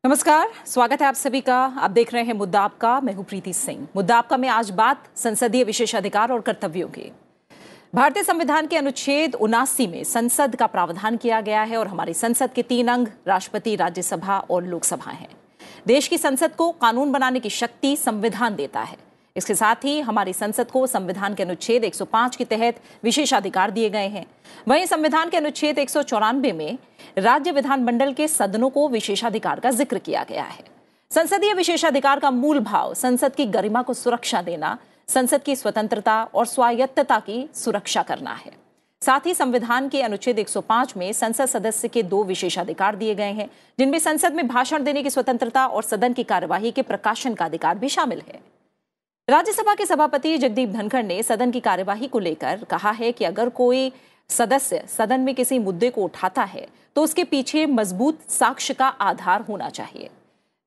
नमस्कार, स्वागत है आप सभी का। आप देख रहे हैं मुद्दा आपका। मैं हूं प्रीति सिंह। मुद्दा आपका में आज बात संसदीय विशेषाधिकार और कर्तव्यों की। भारतीय संविधान के अनुच्छेद 79 में संसद का प्रावधान किया गया है और हमारी संसद के 3 अंग राष्ट्रपति, राज्यसभा और लोकसभा हैं। देश की संसद को कानून बनाने की शक्ति संविधान देता है। इसके साथ ही हमारी संसद को संविधान के अनुच्छेद 105 के तहत विशेषाधिकार दिए गए हैं। वहीं संविधान के अनुच्छेद 194 में राज्य विधानमंडल के सदनों को विशेषाधिकार का जिक्र किया गया है। संसदीय विशेषाधिकार का मूल भाव संसद की गरिमा को सुरक्षा देना, संसद की स्वतंत्रता और स्वायत्तता की सुरक्षा करना है। साथ ही संविधान के अनुच्छेद 105 में संसद सदस्य के 2 विशेषाधिकार दिए गए हैं, जिनमें संसद में भाषण देने की स्वतंत्रता और सदन की कार्यवाही के प्रकाशन का अधिकार भी शामिल है। राज्यसभा के सभापति जगदीप धनखड़ ने सदन की कार्यवाही को लेकर कहा है कि अगर कोई सदस्य सदन में किसी मुद्दे को उठाता है तो उसके पीछे मजबूत साक्ष्य का आधार होना चाहिए।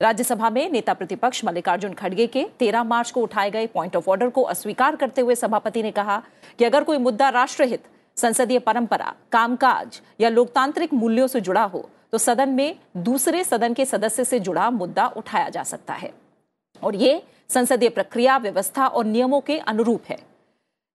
राज्यसभा में नेता प्रतिपक्ष मल्लिकार्जुन खड़गे के 13 मार्च को उठाए गए पॉइंट ऑफ ऑर्डर को अस्वीकार करते हुए सभापति ने कहा कि अगर कोई मुद्दा राष्ट्रहित, संसदीय परंपरा, कामकाज या लोकतांत्रिक मूल्यों से जुड़ा हो तो सदन में दूसरे सदन के सदस्य से जुड़ा मुद्दा उठाया जा सकता है और ये संसदीय प्रक्रिया, व्यवस्था और नियमों के अनुरूप है।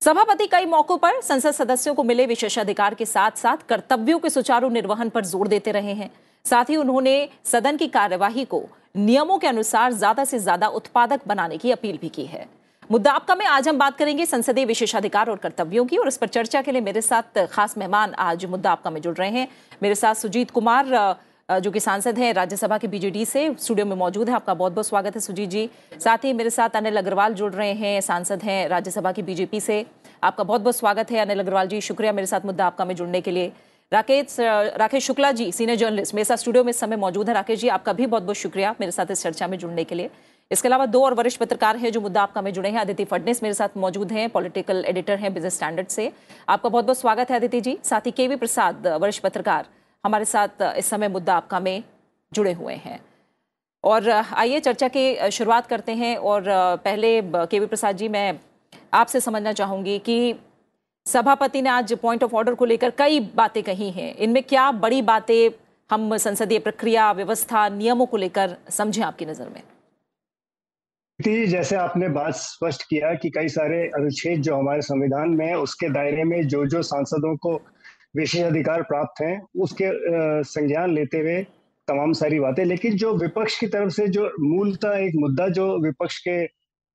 सभापति कई मौकों पर संसद सदस्यों को मिले विशेषाधिकार के साथ साथ कर्तव्यों के सुचारू निर्वहन पर जोर देते रहे हैं। साथ ही उन्होंने सदन की कार्यवाही को नियमों के अनुसार ज्यादा से ज्यादा उत्पादक बनाने की अपील भी की है। मुद्दा आपका में आज हम बात करेंगे संसदीय विशेषाधिकार और कर्तव्यों की, और इस पर चर्चा के लिए मेरे साथ खास मेहमान आज मुद्दा आपका में जुड़ रहे हैं। मेरे साथ सुजीत कुमार जो कि सांसद हैं राज्यसभा के बीजेडी से, स्टूडियो में मौजूद है। आपका बहुत बहुत स्वागत है सुजीत जी। साथ ही मेरे साथ अनिल अग्रवाल जुड़ रहे हैं, सांसद हैं राज्यसभा की बीजेपी से। आपका बहुत बहुत स्वागत है अनिल अग्रवाल जी, शुक्रिया मेरे साथ मुद्दा आपका में जुड़ने के लिए। राकेश शुक्ला जी, सीनियर जर्नलिस्ट, मेरे साथ स्टूडियो में इस समय मौजूद है। राकेश जी, आपका भी बहुत बहुत शुक्रिया मेरे साथ इस चर्चा में जुड़ने के लिए। इसके अलावा 2 और वरिष्ठ पत्रकार हैं जो मुद्दा आपका में जुड़े हैं। अदिति फडणीस मेरे साथ मौजूद हैं, पॉलिटिकल एडिटर हैं बिजनेस स्टैंडर्ड से। आपका बहुत बहुत स्वागत है अदिति जी। साथ ही केवी प्रसाद, वरिष्ठ पत्रकार, हमारे साथ इस समय मुद्दा आपका में जुड़े हुए हैं। और आइए चर्चा की शुरुआत करते हैं। और पहले केवी प्रसाद जी, मैं आपसे समझना चाहूंगी कि सभापति ने आज पॉइंट ऑफ ऑर्डर को लेकर कई बातें कही हैं। इनमें क्या बड़ी बातें हम संसदीय प्रक्रिया, व्यवस्था, नियमों को लेकर समझें आपकी नजर में? जैसे आपने बात स्पष्ट किया कि कई सारे अनुच्छेद जो हमारे संविधान में है उसके दायरे में जो जो सांसदों को विशेष अधिकार प्राप्त हैं उसके संज्ञान लेते हुए तमाम सारी बातें, लेकिन जो विपक्ष की तरफ से जो मूलतः एक मुद्दा जो विपक्ष के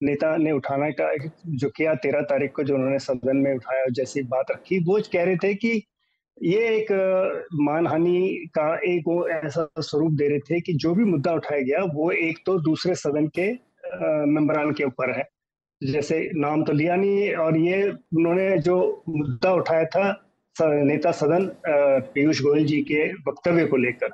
नेता ने उठाने का जो किया 13 तारीख को, जो उन्होंने सदन में उठाया, जैसी बात रखी, वो कह रहे थे कि ये एक मानहानि का एक वो ऐसा स्वरूप दे रहे थे कि जो भी मुद्दा उठाया गया वो एक तो दूसरे सदन के मेंबरान के ऊपर है। जैसे नाम तो लिया नहीं, और ये उन्होंने जो मुद्दा उठाया था नेता सदन पीयूष गोयल जी के वक्तव्य को लेकर,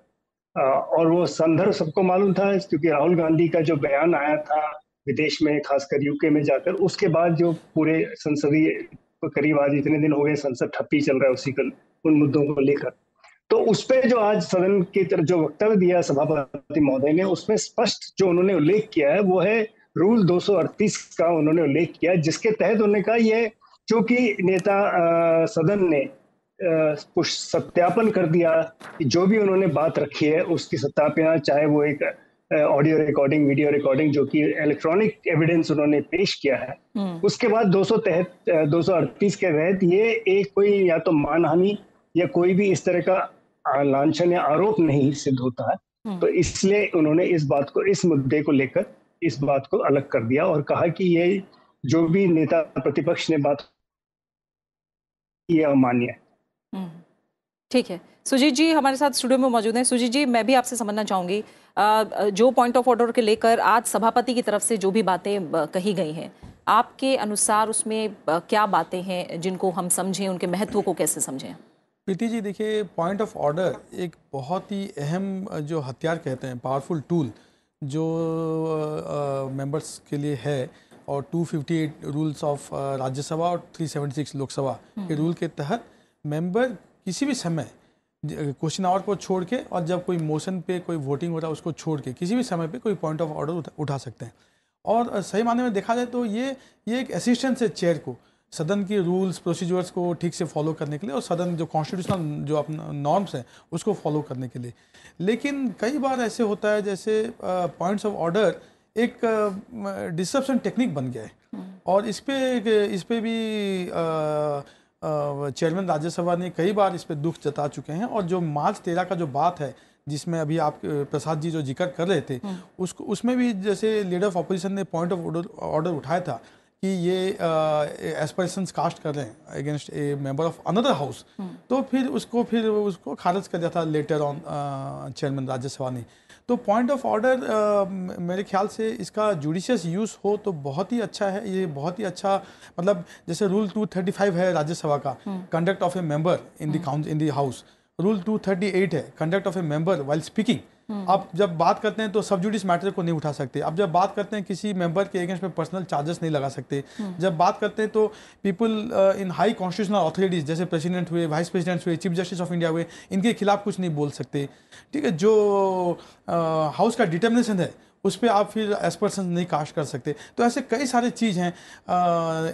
और वो संदर्भ सबको मालूम था क्योंकि राहुल गांधी का जो बयान आया था विदेश में, खासकर यूके में जाकर, उसके बाद जो पूरे संसदीय करीब आज इतने दिन हो गए संसद ठप्पी चल रहा है उसी उन मुद्दों को लेकर, तो उस पर जो आज सदन की तरफ जो वक्तव्य दिया सभापति महोदय ने, उसमें स्पष्ट जो उन्होंने उल्लेख किया है वो है रूल 238 का उन्होंने उल्लेख किया, जिसके तहत उन्होंने कहा ये चूंकि नेता सदन ने कुछ सत्यापन कर दिया कि जो भी उन्होंने बात रखी है उसकी सत्यापन, चाहे वो एक ऑडियो रिकॉर्डिंग, वीडियो रिकॉर्डिंग, जो कि इलेक्ट्रॉनिक एविडेंस उन्होंने पेश किया है, उसके बाद 238 के तहत ये एक कोई या तो मानहानि या कोई भी इस तरह का लांछन या आरोप नहीं सिद्ध होता है। तो इसलिए उन्होंने इस बात को, इस मुद्दे को लेकर इस बात को अलग कर दिया और कहा कि ये जो भी नेता प्रतिपक्ष ने बात की ये अमान्य है। ठीक है, सुजीत जी हमारे साथ स्टूडियो में मौजूद हैं। सुजीत जी, मैं भी आपसे समझना चाहूंगी, जो पॉइंट ऑफ ऑर्डर के लेकर आज सभापति की तरफ से जो भी बातें कही गई हैं, आपके अनुसार उसमें क्या बातें हैं जिनको हम समझें, उनके महत्व को कैसे समझें? प्रीति जी, देखिए, पॉइंट ऑफ ऑर्डर एक बहुत ही अहम जो हथियार कहते हैं, पावरफुल टूल जो मेंबर्स के लिए है, और 258 रूल्स ऑफ राज्यसभा और 376 लोकसभा के रूल के तहत मेंबर किसी भी समय क्वेश्चन आवर को छोड़ के, और जब कोई मोशन पे कोई वोटिंग हो रहा है उसको छोड़ के, किसी भी समय पे कोई पॉइंट ऑफ ऑर्डर उठा सकते हैं। और सही मायने में देखा जाए तो ये एक असिस्टेंस है चेयर को। सदन के रूल्स प्रोसीजर्स को ठीक से फॉलो करने के लिए और सदन जो कॉन्स्टिट्यूशनल जो अपना नॉर्म्स हैं उसको फॉलो करने के लिए। लेकिन कई बार ऐसे होता है जैसे पॉइंट्स ऑफ ऑर्डर एक डिस्ट्रप्शन टेक्निक बन गया है, और इस पे भी चेयरमैन राज्यसभा ने कई बार इस पे दुख जता चुके हैं। और जो मार्च 13 का जो बात है जिसमें अभी आप प्रसाद जी जो जिक्र कर रहे थे, उसमें भी जैसे लीडर ऑफ अपोजिशन ने पॉइंट ऑफ ऑर्डर उठाया था कि ये एस्पिरेशंस कास्ट कर रहे हैं against A member of another house, तो फिर उसको खारिज कर दिया था लेटर ऑन चेयरमैन राज्यसभा ने। तो पॉइंट ऑफ ऑर्डर मेरे ख्याल से इसका जुडिशियस यूज़ हो तो बहुत ही अच्छा है। ये बहुत ही अच्छा, मतलब जैसे रूल 235 है राज्यसभा का, conduct of A member in the house. Rule 238 है, conduct of A member while speaking. अब जब बात करते हैं तो सब जुडिस मैटर को नहीं उठा सकते। अब जब बात करते हैं किसी मेंबर के अगेंस्ट में पर्सनल चार्जेस नहीं लगा सकते। जब बात करते हैं तो people in high constitutional authorities जैसे प्रेसिडेंट हुए, वाइस प्रेसिडेंट हुए, चीफ जस्टिस ऑफ इंडिया हुए, इनके खिलाफ कुछ नहीं बोल सकते। ठीक है, जो हाउस का डिटर्मिनेशन है उस पर आप फिर एस्पर्सन नहीं कास्ट कर सकते। तो ऐसे कई सारे चीज़ हैं,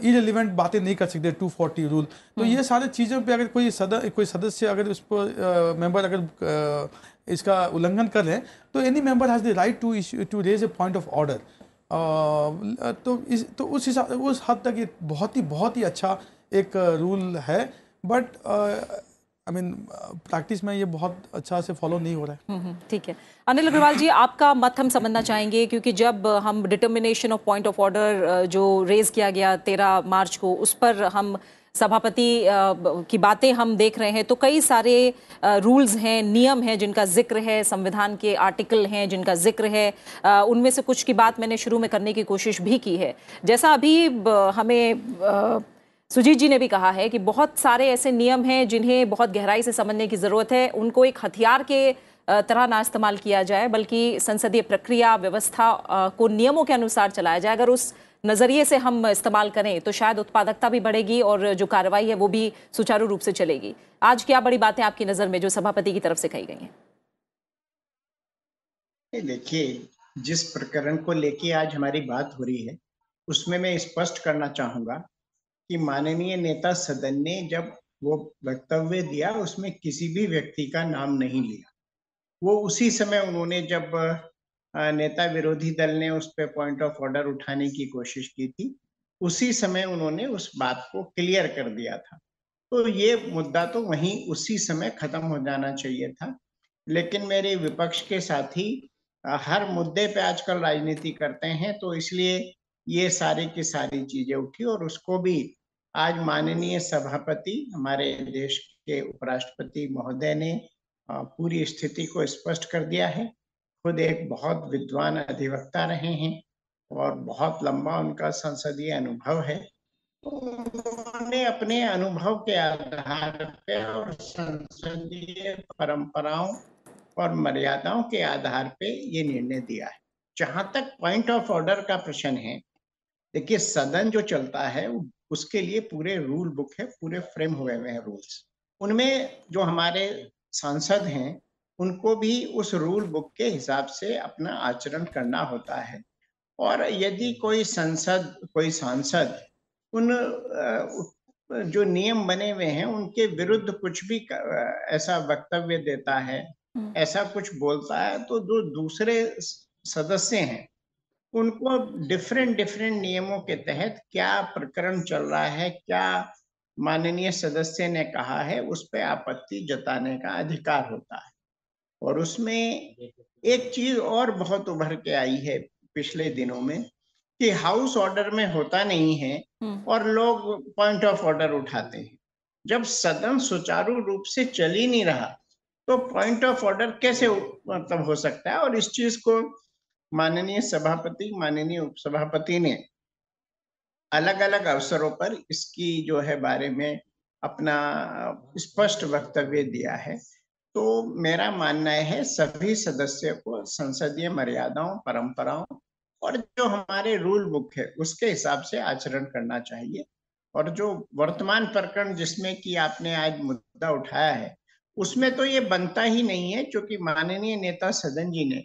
इररिलेवेंट बातें नहीं कर सकते 240 रूल। तो ये सारे चीज़ों पे अगर कोई सदस्य अगर उस पर मेंबर अगर इसका उल्लंघन कर रहे हैं तो any member has the right to raise a point of order. तो उस हद तक ये बहुत ही अच्छा एक रूल है। बट आई मीन प्रैक्टिस में ये बहुत अच्छा से फॉलो नहीं हो रहा है। ठीक है, अनिल अग्रवाल जी, आपका मत हम समझना चाहेंगे, क्योंकि जब हम determination of point of order जो रेज किया गया 13 मार्च को, उस पर हम सभापति की बातें हम देख रहे हैं, तो कई सारे रूल्स हैं, नियम हैं जिनका जिक्र है, संविधान के आर्टिकल हैं जिनका जिक्र है। उनमें से कुछ की बात मैंने शुरू में करने की कोशिश भी की है। जैसा अभी हमें सुजीत जी ने भी कहा है कि बहुत सारे ऐसे नियम हैं जिन्हें बहुत गहराई से समझने की ज़रूरत है। उनको एक हथियार के तरह ना इस्तेमाल किया जाए, बल्कि संसदीय प्रक्रिया व्यवस्था को नियमों के अनुसार चलाया जाए। अगर उस नज़रिए से हम इस्तेमाल करें तो शायद उत्पादकता भी बढ़ेगी और जो कार्रवाई है वो भी सुचारू रूप से चलेगी। आज क्या बड़ी बातें आपकी नज़र में जो सभापति की तरफ से कही गई हैं? देखिए, जिस प्रकरण को लेके आज हमारी बात हो रही है उसमें मैं स्पष्ट करना चाहूंगा कि माननीय नेता सदन ने जब वो वक्तव्य दिया उसमें किसी भी व्यक्ति का नाम नहीं लिया। वो उसी समय उन्होंने जब नेता विरोधी दल ने उस पर पॉइंट ऑफ ऑर्डर उठाने की कोशिश की थी, उसी समय उन्होंने उस बात को क्लियर कर दिया था। तो ये मुद्दा तो वहीं उसी समय खत्म हो जाना चाहिए था। लेकिन मेरे विपक्ष के साथी हर मुद्दे पे आजकल राजनीति करते हैं, तो इसलिए ये सारी की सारी चीजें उठी और उसको भी आज माननीय सभापति हमारे देश के उपराष्ट्रपति महोदय ने पूरी स्थिति को स्पष्ट कर दिया है। खुद एक बहुत विद्वान अधिवक्ता रहे हैं और बहुत लंबा उनका संसदीय अनुभव है। उन्होंने अपने अनुभव के आधार पे और संसदीय परंपराओं और मर्यादाओं के आधार पे ये निर्णय दिया है। जहां तक पॉइंट ऑफ ऑर्डर का प्रश्न है, देखिए सदन जो चलता है उसके लिए पूरे रूल बुक है, पूरे फ्रेम हुए हुए हैं रूल्स। उनमें जो हमारे सांसद हैं उनको भी उस रूल बुक के हिसाब से अपना आचरण करना होता है। और यदि कोई सांसद उन जो नियम बने हुए हैं उनके विरुद्ध कुछ भी ऐसा वक्तव्य देता है, ऐसा कुछ बोलता है, तो जो दूसरे सदस्य हैं उनको डिफरेंट नियमों के तहत क्या प्रकरण चल रहा है, क्या माननीय सदस्य ने कहा है, उस पर आपत्ति जताने का अधिकार होता है। और उसमें एक चीज और बहुत उभर के आई है पिछले दिनों में कि हाउस ऑर्डर में होता नहीं है और लोग पॉइंट ऑफ ऑर्डर उठाते हैं। जब सदन सुचारू रूप से चल ही नहीं रहा तो पॉइंट ऑफ ऑर्डर कैसे मतलब हो सकता है। और इस चीज को माननीय सभापति, माननीय उपसभापति ने अलग अलग अवसरों पर इसकी जो है बारे में अपना स्पष्ट वक्तव्य दिया है। तो मेरा मानना है सभी सदस्यों को संसदीय मर्यादाओं, परंपराओं और जो हमारे रूल बुक है उसके हिसाब से आचरण करना चाहिए। और जो वर्तमान प्रकरण जिसमें कि आपने आज मुद्दा उठाया है उसमें तो ये बनता ही नहीं है, क्योंकि माननीय नेता सदन जी ने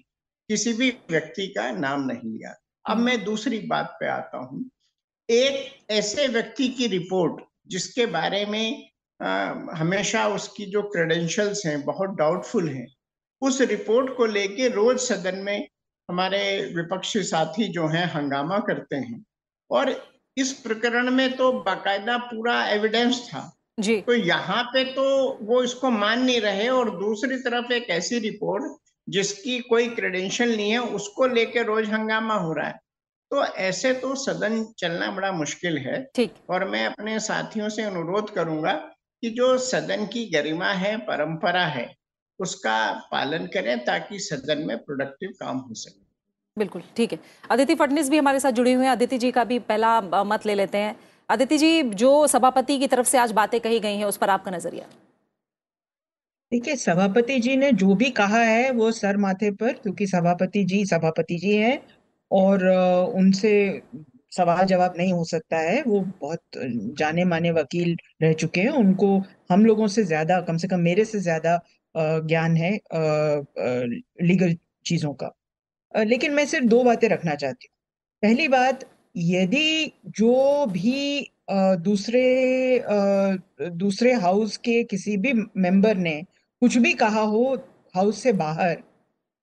किसी भी व्यक्ति का नाम नहीं लिया। अब मैं दूसरी बात पे आता हूँ एक ऐसे व्यक्ति की रिपोर्ट जिसके बारे में हमेशा उसकी जो क्रेडेंशियल्स हैं बहुत डाउटफुल हैं, उस रिपोर्ट को लेके रोज सदन में हमारे विपक्षी साथी जो हैं हंगामा करते हैं। और इस प्रकरण में तो बाकायदा पूरा एविडेंस था, जी। तो यहाँ पे तो वो इसको मान नहीं रहे, और दूसरी तरफ एक ऐसी रिपोर्ट जिसकी कोई क्रेडेंशियल नहीं है उसको लेके रोज हंगामा हो रहा है। तो ऐसे तो सदन चलना बड़ा मुश्किल है। ठीक। और मैं अपने साथियों से अनुरोध करूंगा कि जो सदन की गरिमा है, परंपरा है, उसका पालन करें ताकि सदन में प्रोडक्टिव काम हो सके। बिल्कुल ठीक है। अदिति फडणवीस भी हमारे साथ जुड़े हुए हैं। अदिति जी का भी पहला मत ले लेते हैं। अदिति जी, जो सभापति की तरफ से आज बातें कही गई हैं उस पर आपका नजरिया? देखिए, सभापति जी ने जो भी कहा है वो सर माथे पर, क्योंकि सभापति जी हैं और उनसे सवाल जवाब नहीं हो सकता है। वो बहुत जाने माने वकील रह चुके हैं, उनको हम लोगों से ज्यादा, कम से कम मेरे से ज्यादा ज्ञान है लीगल चीजों का। लेकिन मैं सिर्फ दो बातें रखना चाहती हूँ। पहली बात, यदि जो भी दूसरे हाउस के किसी भी मेंबर ने कुछ भी कहा हो हाउस से बाहर,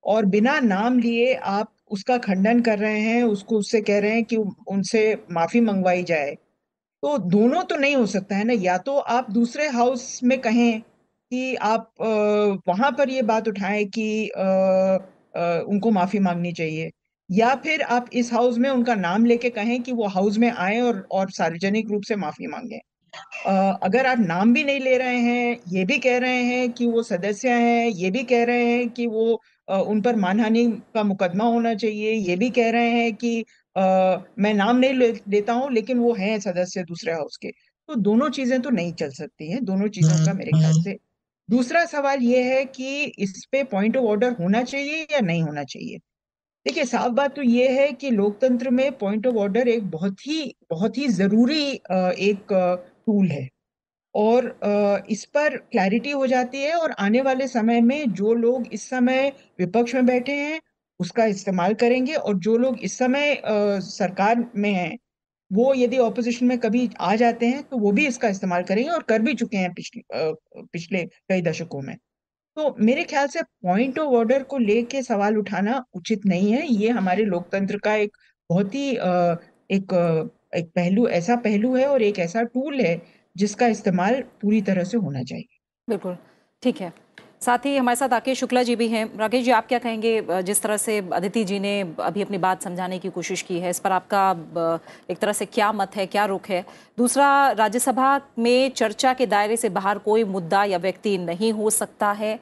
और बिना नाम लिए आप उसका खंडन कर रहे हैं, उससे कह रहे हैं कि उनसे माफी मंगवाई जाए, तो दोनों तो नहीं हो सकता है ना। या तो आप दूसरे हाउस में कहें कि आप वहां पर ये बात उठाएं कि उनको माफी मांगनी चाहिए, या फिर आप इस हाउस में उनका नाम लेके कहें कि वो हाउस में आए और सार्वजनिक रूप से माफी मांगे। अगर आप नाम भी नहीं ले रहे हैं, ये भी कह रहे हैं कि वो सदस्य हैं, ये भी कह रहे हैं कि वो उन पर मानहानि का मुकदमा होना चाहिए, ये भी कह रहे हैं कि मैं नाम नहीं लेता हूं लेकिन वो हैं सदस्य दूसरे हाउस के, तो दोनों चीजें तो नहीं चल सकती हैं। दोनों चीजों का मेरे ख्याल से दूसरा सवाल ये है कि इस पे पॉइंट ऑफ ऑर्डर होना चाहिए या नहीं होना चाहिए। देखिए, साफ बात तो ये है कि लोकतंत्र में पॉइंट ऑफ ऑर्डर एक बहुत ही जरूरी एक टूल है, और इस पर क्लैरिटी हो जाती है, और आने वाले समय में जो लोग इस समय विपक्ष में बैठे हैं उसका इस्तेमाल करेंगे, और जो लोग इस समय सरकार में हैं वो यदि ऑपोजिशन में कभी आ जाते हैं तो वो भी इसका इस्तेमाल करेंगे, और कर भी चुके हैं पिछले कई दशकों में। तो मेरे ख्याल से पॉइंट ऑफ ऑर्डर को लेके सवाल उठाना उचित नहीं है। ये हमारे लोकतंत्र का एक बहुत ही एक पहलू है, और एक ऐसा टूल है जिसका इस्तेमाल पूरी तरह से होना चाहिए। बिल्कुल ठीक है। साथ ही हमारे साथ राकेश शुक्ला जी भी हैं। राकेश जी, आप क्या कहेंगे? जिस तरह से अदिति जी ने अभी अपनी बात समझाने की कोशिश की है, इस पर आपका एक तरह से क्या मत है, क्या रुख है? दूसरा, राज्यसभा में चर्चा के दायरे से बाहर कोई मुद्दा या व्यक्ति नहीं हो सकता है।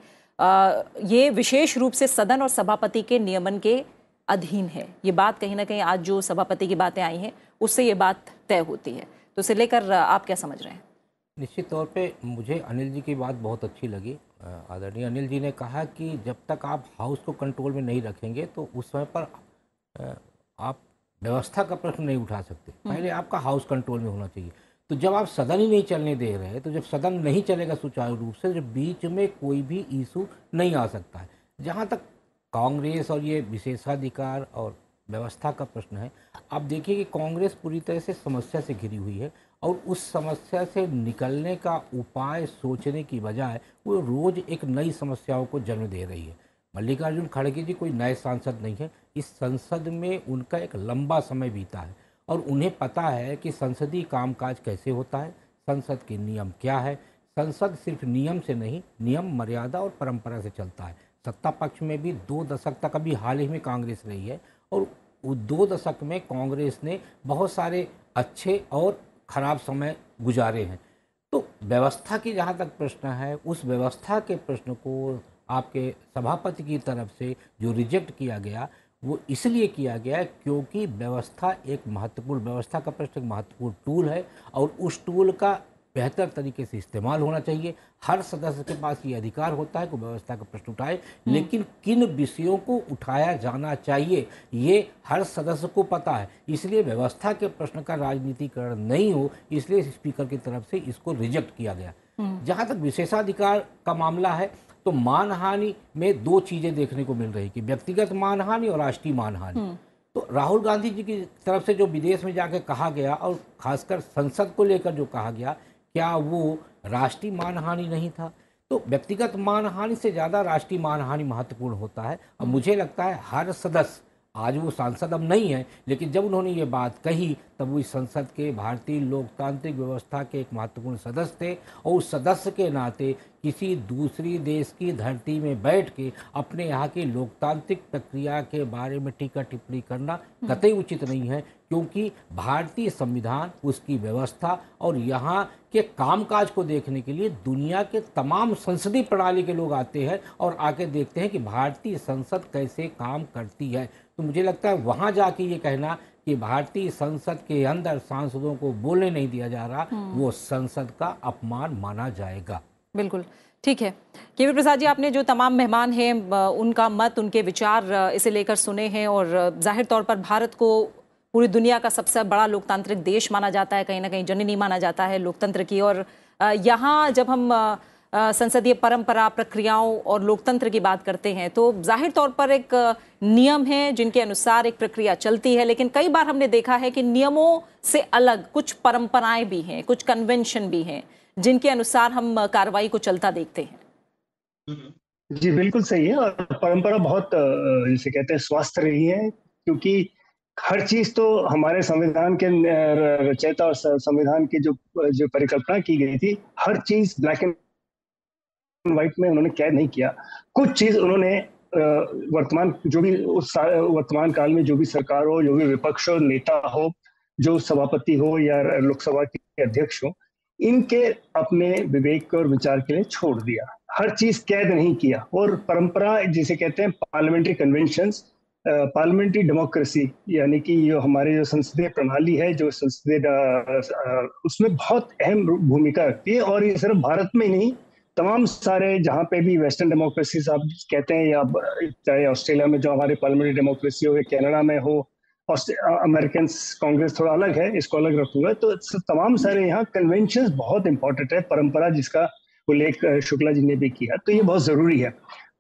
ये विशेष रूप से सदन और सभापति के नियमन के अधीन है। ये बात कहीं ना कहीं आज जो सभापति की बातें आई हैं उससे ये बात तय होती है। तो इसे लेकर आप क्या समझ रहे हैं? निश्चित तौर पे मुझे अनिल जी की बात बहुत अच्छी लगी। आदरणीय अनिल जी ने कहा कि जब तक आप हाउस को कंट्रोल में नहीं रखेंगे तो उस समय पर आप व्यवस्था का प्रश्न नहीं उठा सकते। पहले आपका हाउस कंट्रोल में होना चाहिए। तो जब आप सदन ही नहीं चलने दे रहे, तो जब सदन नहीं चलेगा सुचारू रूप से, जब बीच में कोई भी इशू नहीं आ सकता है। जहाँ तक कांग्रेस और ये विशेषाधिकार और व्यवस्था का प्रश्न है, आप देखिए कि कांग्रेस पूरी तरह से समस्या से घिरी हुई है, और उस समस्या से निकलने का उपाय सोचने की बजाय वो रोज एक नई समस्याओं को जन्म दे रही है। मल्लिकार्जुन खड़गे जी कोई नए सांसद नहीं है। इस संसद में उनका एक लंबा समय बीता है और उन्हें पता है कि संसदीय कामकाज कैसे होता है, संसद के नियम क्या है। संसद सिर्फ नियम से नहीं, नियम, मर्यादा और परंपरा से चलता है। सत्ता पक्ष में भी 2 दशक तक अभी हाल ही में कांग्रेस रही है, और 2 दशक में कांग्रेस ने बहुत सारे अच्छे और खराब समय गुजारे हैं। तो व्यवस्था की जहाँ तक प्रश्न है, उस व्यवस्था के प्रश्न को आपके सभापति की तरफ से जो रिजेक्ट किया गया, वो इसलिए किया गया क्योंकि व्यवस्था का प्रश्न एक महत्वपूर्ण टूल है, और उस टूल का बेहतर तरीके से इस्तेमाल होना चाहिए। हर सदस्य के पास ये अधिकार होता है कि व्यवस्था का प्रश्न उठाए, लेकिन किन विषयों को उठाया जाना चाहिए ये हर सदस्य को पता है। इसलिए व्यवस्था के प्रश्न का राजनीतिकरण नहीं हो, इसलिए स्पीकर की तरफ से इसको रिजेक्ट किया गया। जहाँ तक विशेषाधिकार का मामला है, तो मानहानि में 2 चीजें देखने को मिल रही कि व्यक्तिगत मानहानि और राष्ट्रीय मानहानि। तो राहुल गांधी जी की तरफ से जो विदेश में जाके कहा गया और खासकर संसद को लेकर जो कहा गया, क्या वो राष्ट्रीय मानहानि नहीं था? तो व्यक्तिगत मानहानि से ज़्यादा राष्ट्रीय मानहानि महत्वपूर्ण होता है। और मुझे लगता है हर सदस्य, आज वो सांसद अब नहीं है, लेकिन जब उन्होंने ये बात कही तब वो इस संसद के भारतीय लोकतांत्रिक व्यवस्था के एक महत्वपूर्ण सदस्य थे, और उस सदस्य के नाते किसी दूसरी देश की धरती में बैठ के अपने यहाँ की लोकतांत्रिक प्रक्रिया के बारे में टीका टिप्पणी करना कतई उचित नहीं है, क्योंकि भारतीय संविधान, उसकी व्यवस्था और यहाँ के कामकाज को देखने के लिए दुनिया के तमाम संसदीय प्रणाली के लोग आते हैं और आके देखते हैं कि भारतीय संसद कैसे काम करती है। तो मुझे लगता है वहाँ जाके ये कहना कि भारतीय संसद के अंदर सांसदों को बोलने नहीं दिया जा रहा, वो संसद का अपमान माना जाएगा। बिल्कुल ठीक है। केवी प्रसाद जी, आपने जो तमाम मेहमान हैं उनका मत, उनके विचार इसे लेकर सुने हैं, और जाहिर तौर पर भारत को पूरी दुनिया का सबसे बड़ा लोकतांत्रिक देश माना जाता है, कहीं ना कहीं जननी माना जाता है लोकतंत्र की। और यहाँ जब हम संसदीय परंपरा, प्रक्रियाओं और लोकतंत्र की बात करते हैं तो जाहिर तौर पर एक नियम है जिनके अनुसार एक प्रक्रिया चलती है, लेकिन कई बार हमने देखा है कि नियमों से अलग कुछ परंपराएं भी हैं, कुछ कन्वेंशन भी हैं जिनके अनुसार हम कार्रवाई को चलता देखते हैं। जी बिल्कुल सही है। और परंपरा बहुत जिसे कहते हैं स्वस्थ रही है, क्योंकि हर चीज तो हमारे संविधान के रचयिता और संविधान की जो परिकल्पना की गई थी, हर चीज ब्लैक एंड व्हाइट में उन्होंने कैद नहीं किया। कुछ चीज उन्होंने वर्तमान जो भी उस वर्तमान काल में जो भी सरकार हो, जो भी विपक्ष हो, नेता हो, जो सभापति हो या लोकसभा के अध्यक्ष हो, इनके अपने विवेक और विचार के लिए छोड़ दिया, हर चीज कैद नहीं किया। और परंपरा जिसे कहते हैं पार्लियामेंट्री कन्वेंशंस, पार्लियामेंट्री डेमोक्रेसी, यानी कि जो हमारी जो संसदीय प्रणाली है, जो संसदीय उसमें बहुत अहम भूमिका रखती है। और ये सिर्फ भारत में ही नहीं, तमाम सारे जहाँ पे भी वेस्टर्न डेमोक्रेसी आप कहते हैं, या चाहे ऑस्ट्रेलिया में जो हमारे पार्लियामेंट्री डेमोक्रेसी हो, या कनाडा में हो, अमेरिकन कांग्रेस थोड़ा अलग है, इसको अलग रखूंगा, तो तमाम सारे यहाँ कन्वेंशन बहुत इंपॉर्टेंट है। परंपरा जिसका उल्लेख शुक्ला जी ने भी किया, तो ये बहुत जरूरी है।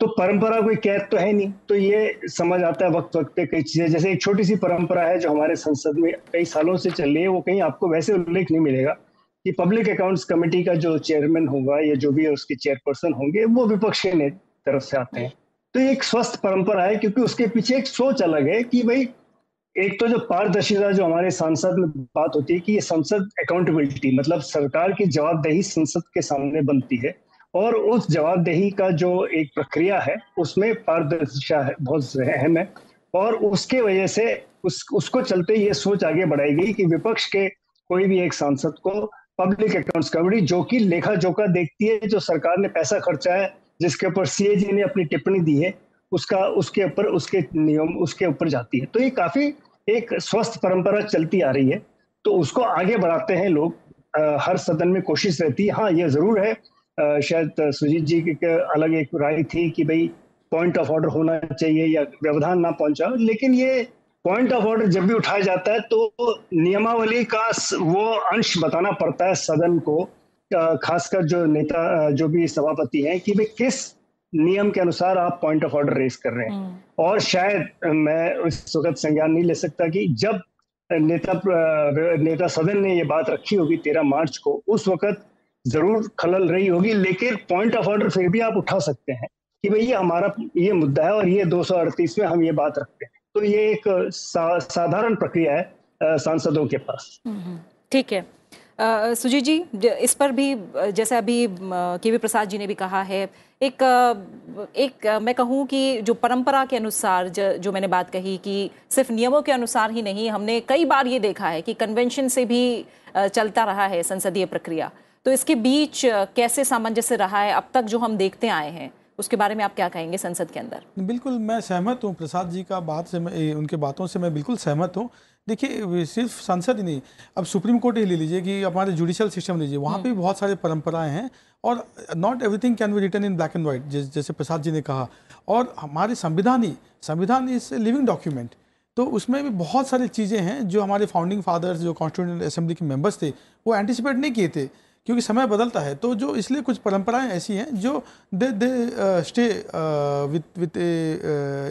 तो परंपरा कोई कैद तो है नहीं, तो ये समझ आता है वक्त वक्त पे कई चीजें। जैसे एक छोटी सी परंपरा है जो हमारे संसद में कई सालों से चल रही है, वो कहीं आपको वैसे उल्लेख नहीं मिलेगा कि पब्लिक अकाउंट्स कमेटी का जो चेयरमैन होगा या जो भी उसके चेयरपर्सन होंगे, वो विपक्ष के तरफ से आते हैं। तो ये एक स्वस्थ परंपरा है, क्योंकि उसके पीछे एक सोच अलग है कि भाई एक तो जो पारदर्शिता जो हमारे सांसद में बात होती है कि ये संसद अकाउंटेबिलिटी, मतलब सरकार की जवाबदेही संसद के सामने बनती है, और उस जवाबदेही का जो एक प्रक्रिया है उसमें पारदर्शिता है, बहुत अहम है। और उसके वजह से उसको चलते ये सोच आगे बढ़ाई गई कि विपक्ष के कोई भी एक सांसद को पब्लिक अकाउंट्स कमेटी, जो कि लेखा जोखा देखती है, जो सरकार ने पैसा खर्चा है, जिसके ऊपर सीएजी ने अपनी टिप्पणी दी है, उसके ऊपर उसके नियम उसके ऊपर जाती है। तो ये काफी एक स्वस्थ परंपरा चलती आ रही है, तो उसको आगे बढ़ाते हैं लोग। हर सदन में कोशिश रहती है। हाँ, ये जरूर है, शायद सुजीत जी की अलग एक राय थी कि भाई पॉइंट ऑफ ऑर्डर होना चाहिए या व्यवधान ना पहुंचाओ, लेकिन ये पॉइंट ऑफ ऑर्डर जब भी उठाया जाता है तो नियमावली का वो अंश बताना पड़ता है सदन को, खासकर जो नेता, जो भी सभापति हैं, कि भाई किस नियम के अनुसार आप पॉइंट ऑफ ऑर्डर रेस कर रहे हैं। और शायद मैं उस वक्त संज्ञान नहीं ले सकता कि जब नेता सदन ने ये बात रखी होगी 13 मार्च को, उस वक्त जरूर खलल रही होगी, लेकिन पॉइंट ऑफ ऑर्डर फिर भी आप उठा सकते हैं कि भाई ये हमारा ये मुद्दा है और ये 238 में हम ये बात रखते हैं। तो ये एक साधारण प्रक्रिया है सांसदों के पास। ठीक है। सुजीत जी, इस पर भी जैसे अभी केवी प्रसाद जी ने भी कहा है, एक मैं कहूँ कि जो परंपरा के अनुसार जो मैंने बात कही कि सिर्फ नियमों के अनुसार ही नहीं, हमने कई बार ये देखा है कि कन्वेंशन से भी चलता रहा है संसदीय प्रक्रिया। तो इसके बीच कैसे सामंजस्य रहा है अब तक जो हम देखते आए हैं, उसके बारे में आप क्या कहेंगे संसद के अंदर? बिल्कुल मैं सहमत हूँ प्रसाद जी का बात से, उनके बातों से मैं बिल्कुल सहमत हूँ। देखिए सिर्फ संसद ही नहीं, अब सुप्रीम कोर्ट ही ले लीजिए कि हमारे जुडिशियल सिस्टम लीजिए, वहाँ पे भी बहुत सारे परंपराएं हैं और not everything can be written in black and white, जैसे प्रसाद जी ने कहा। और हमारे संविधान इज लिविंग डॉक्यूमेंट, तो उसमें भी बहुत सारी चीज़ें हैं जो हमारे फाउंडिंग फादर्स, जो कॉन्स्टिट्यूएंट असेंबली के मेंबर्स थे, वो एंटिसिपेट नहीं किए थे क्योंकि समय बदलता है, तो जो इसलिए कुछ परंपराएं ऐसी हैं जो they stay with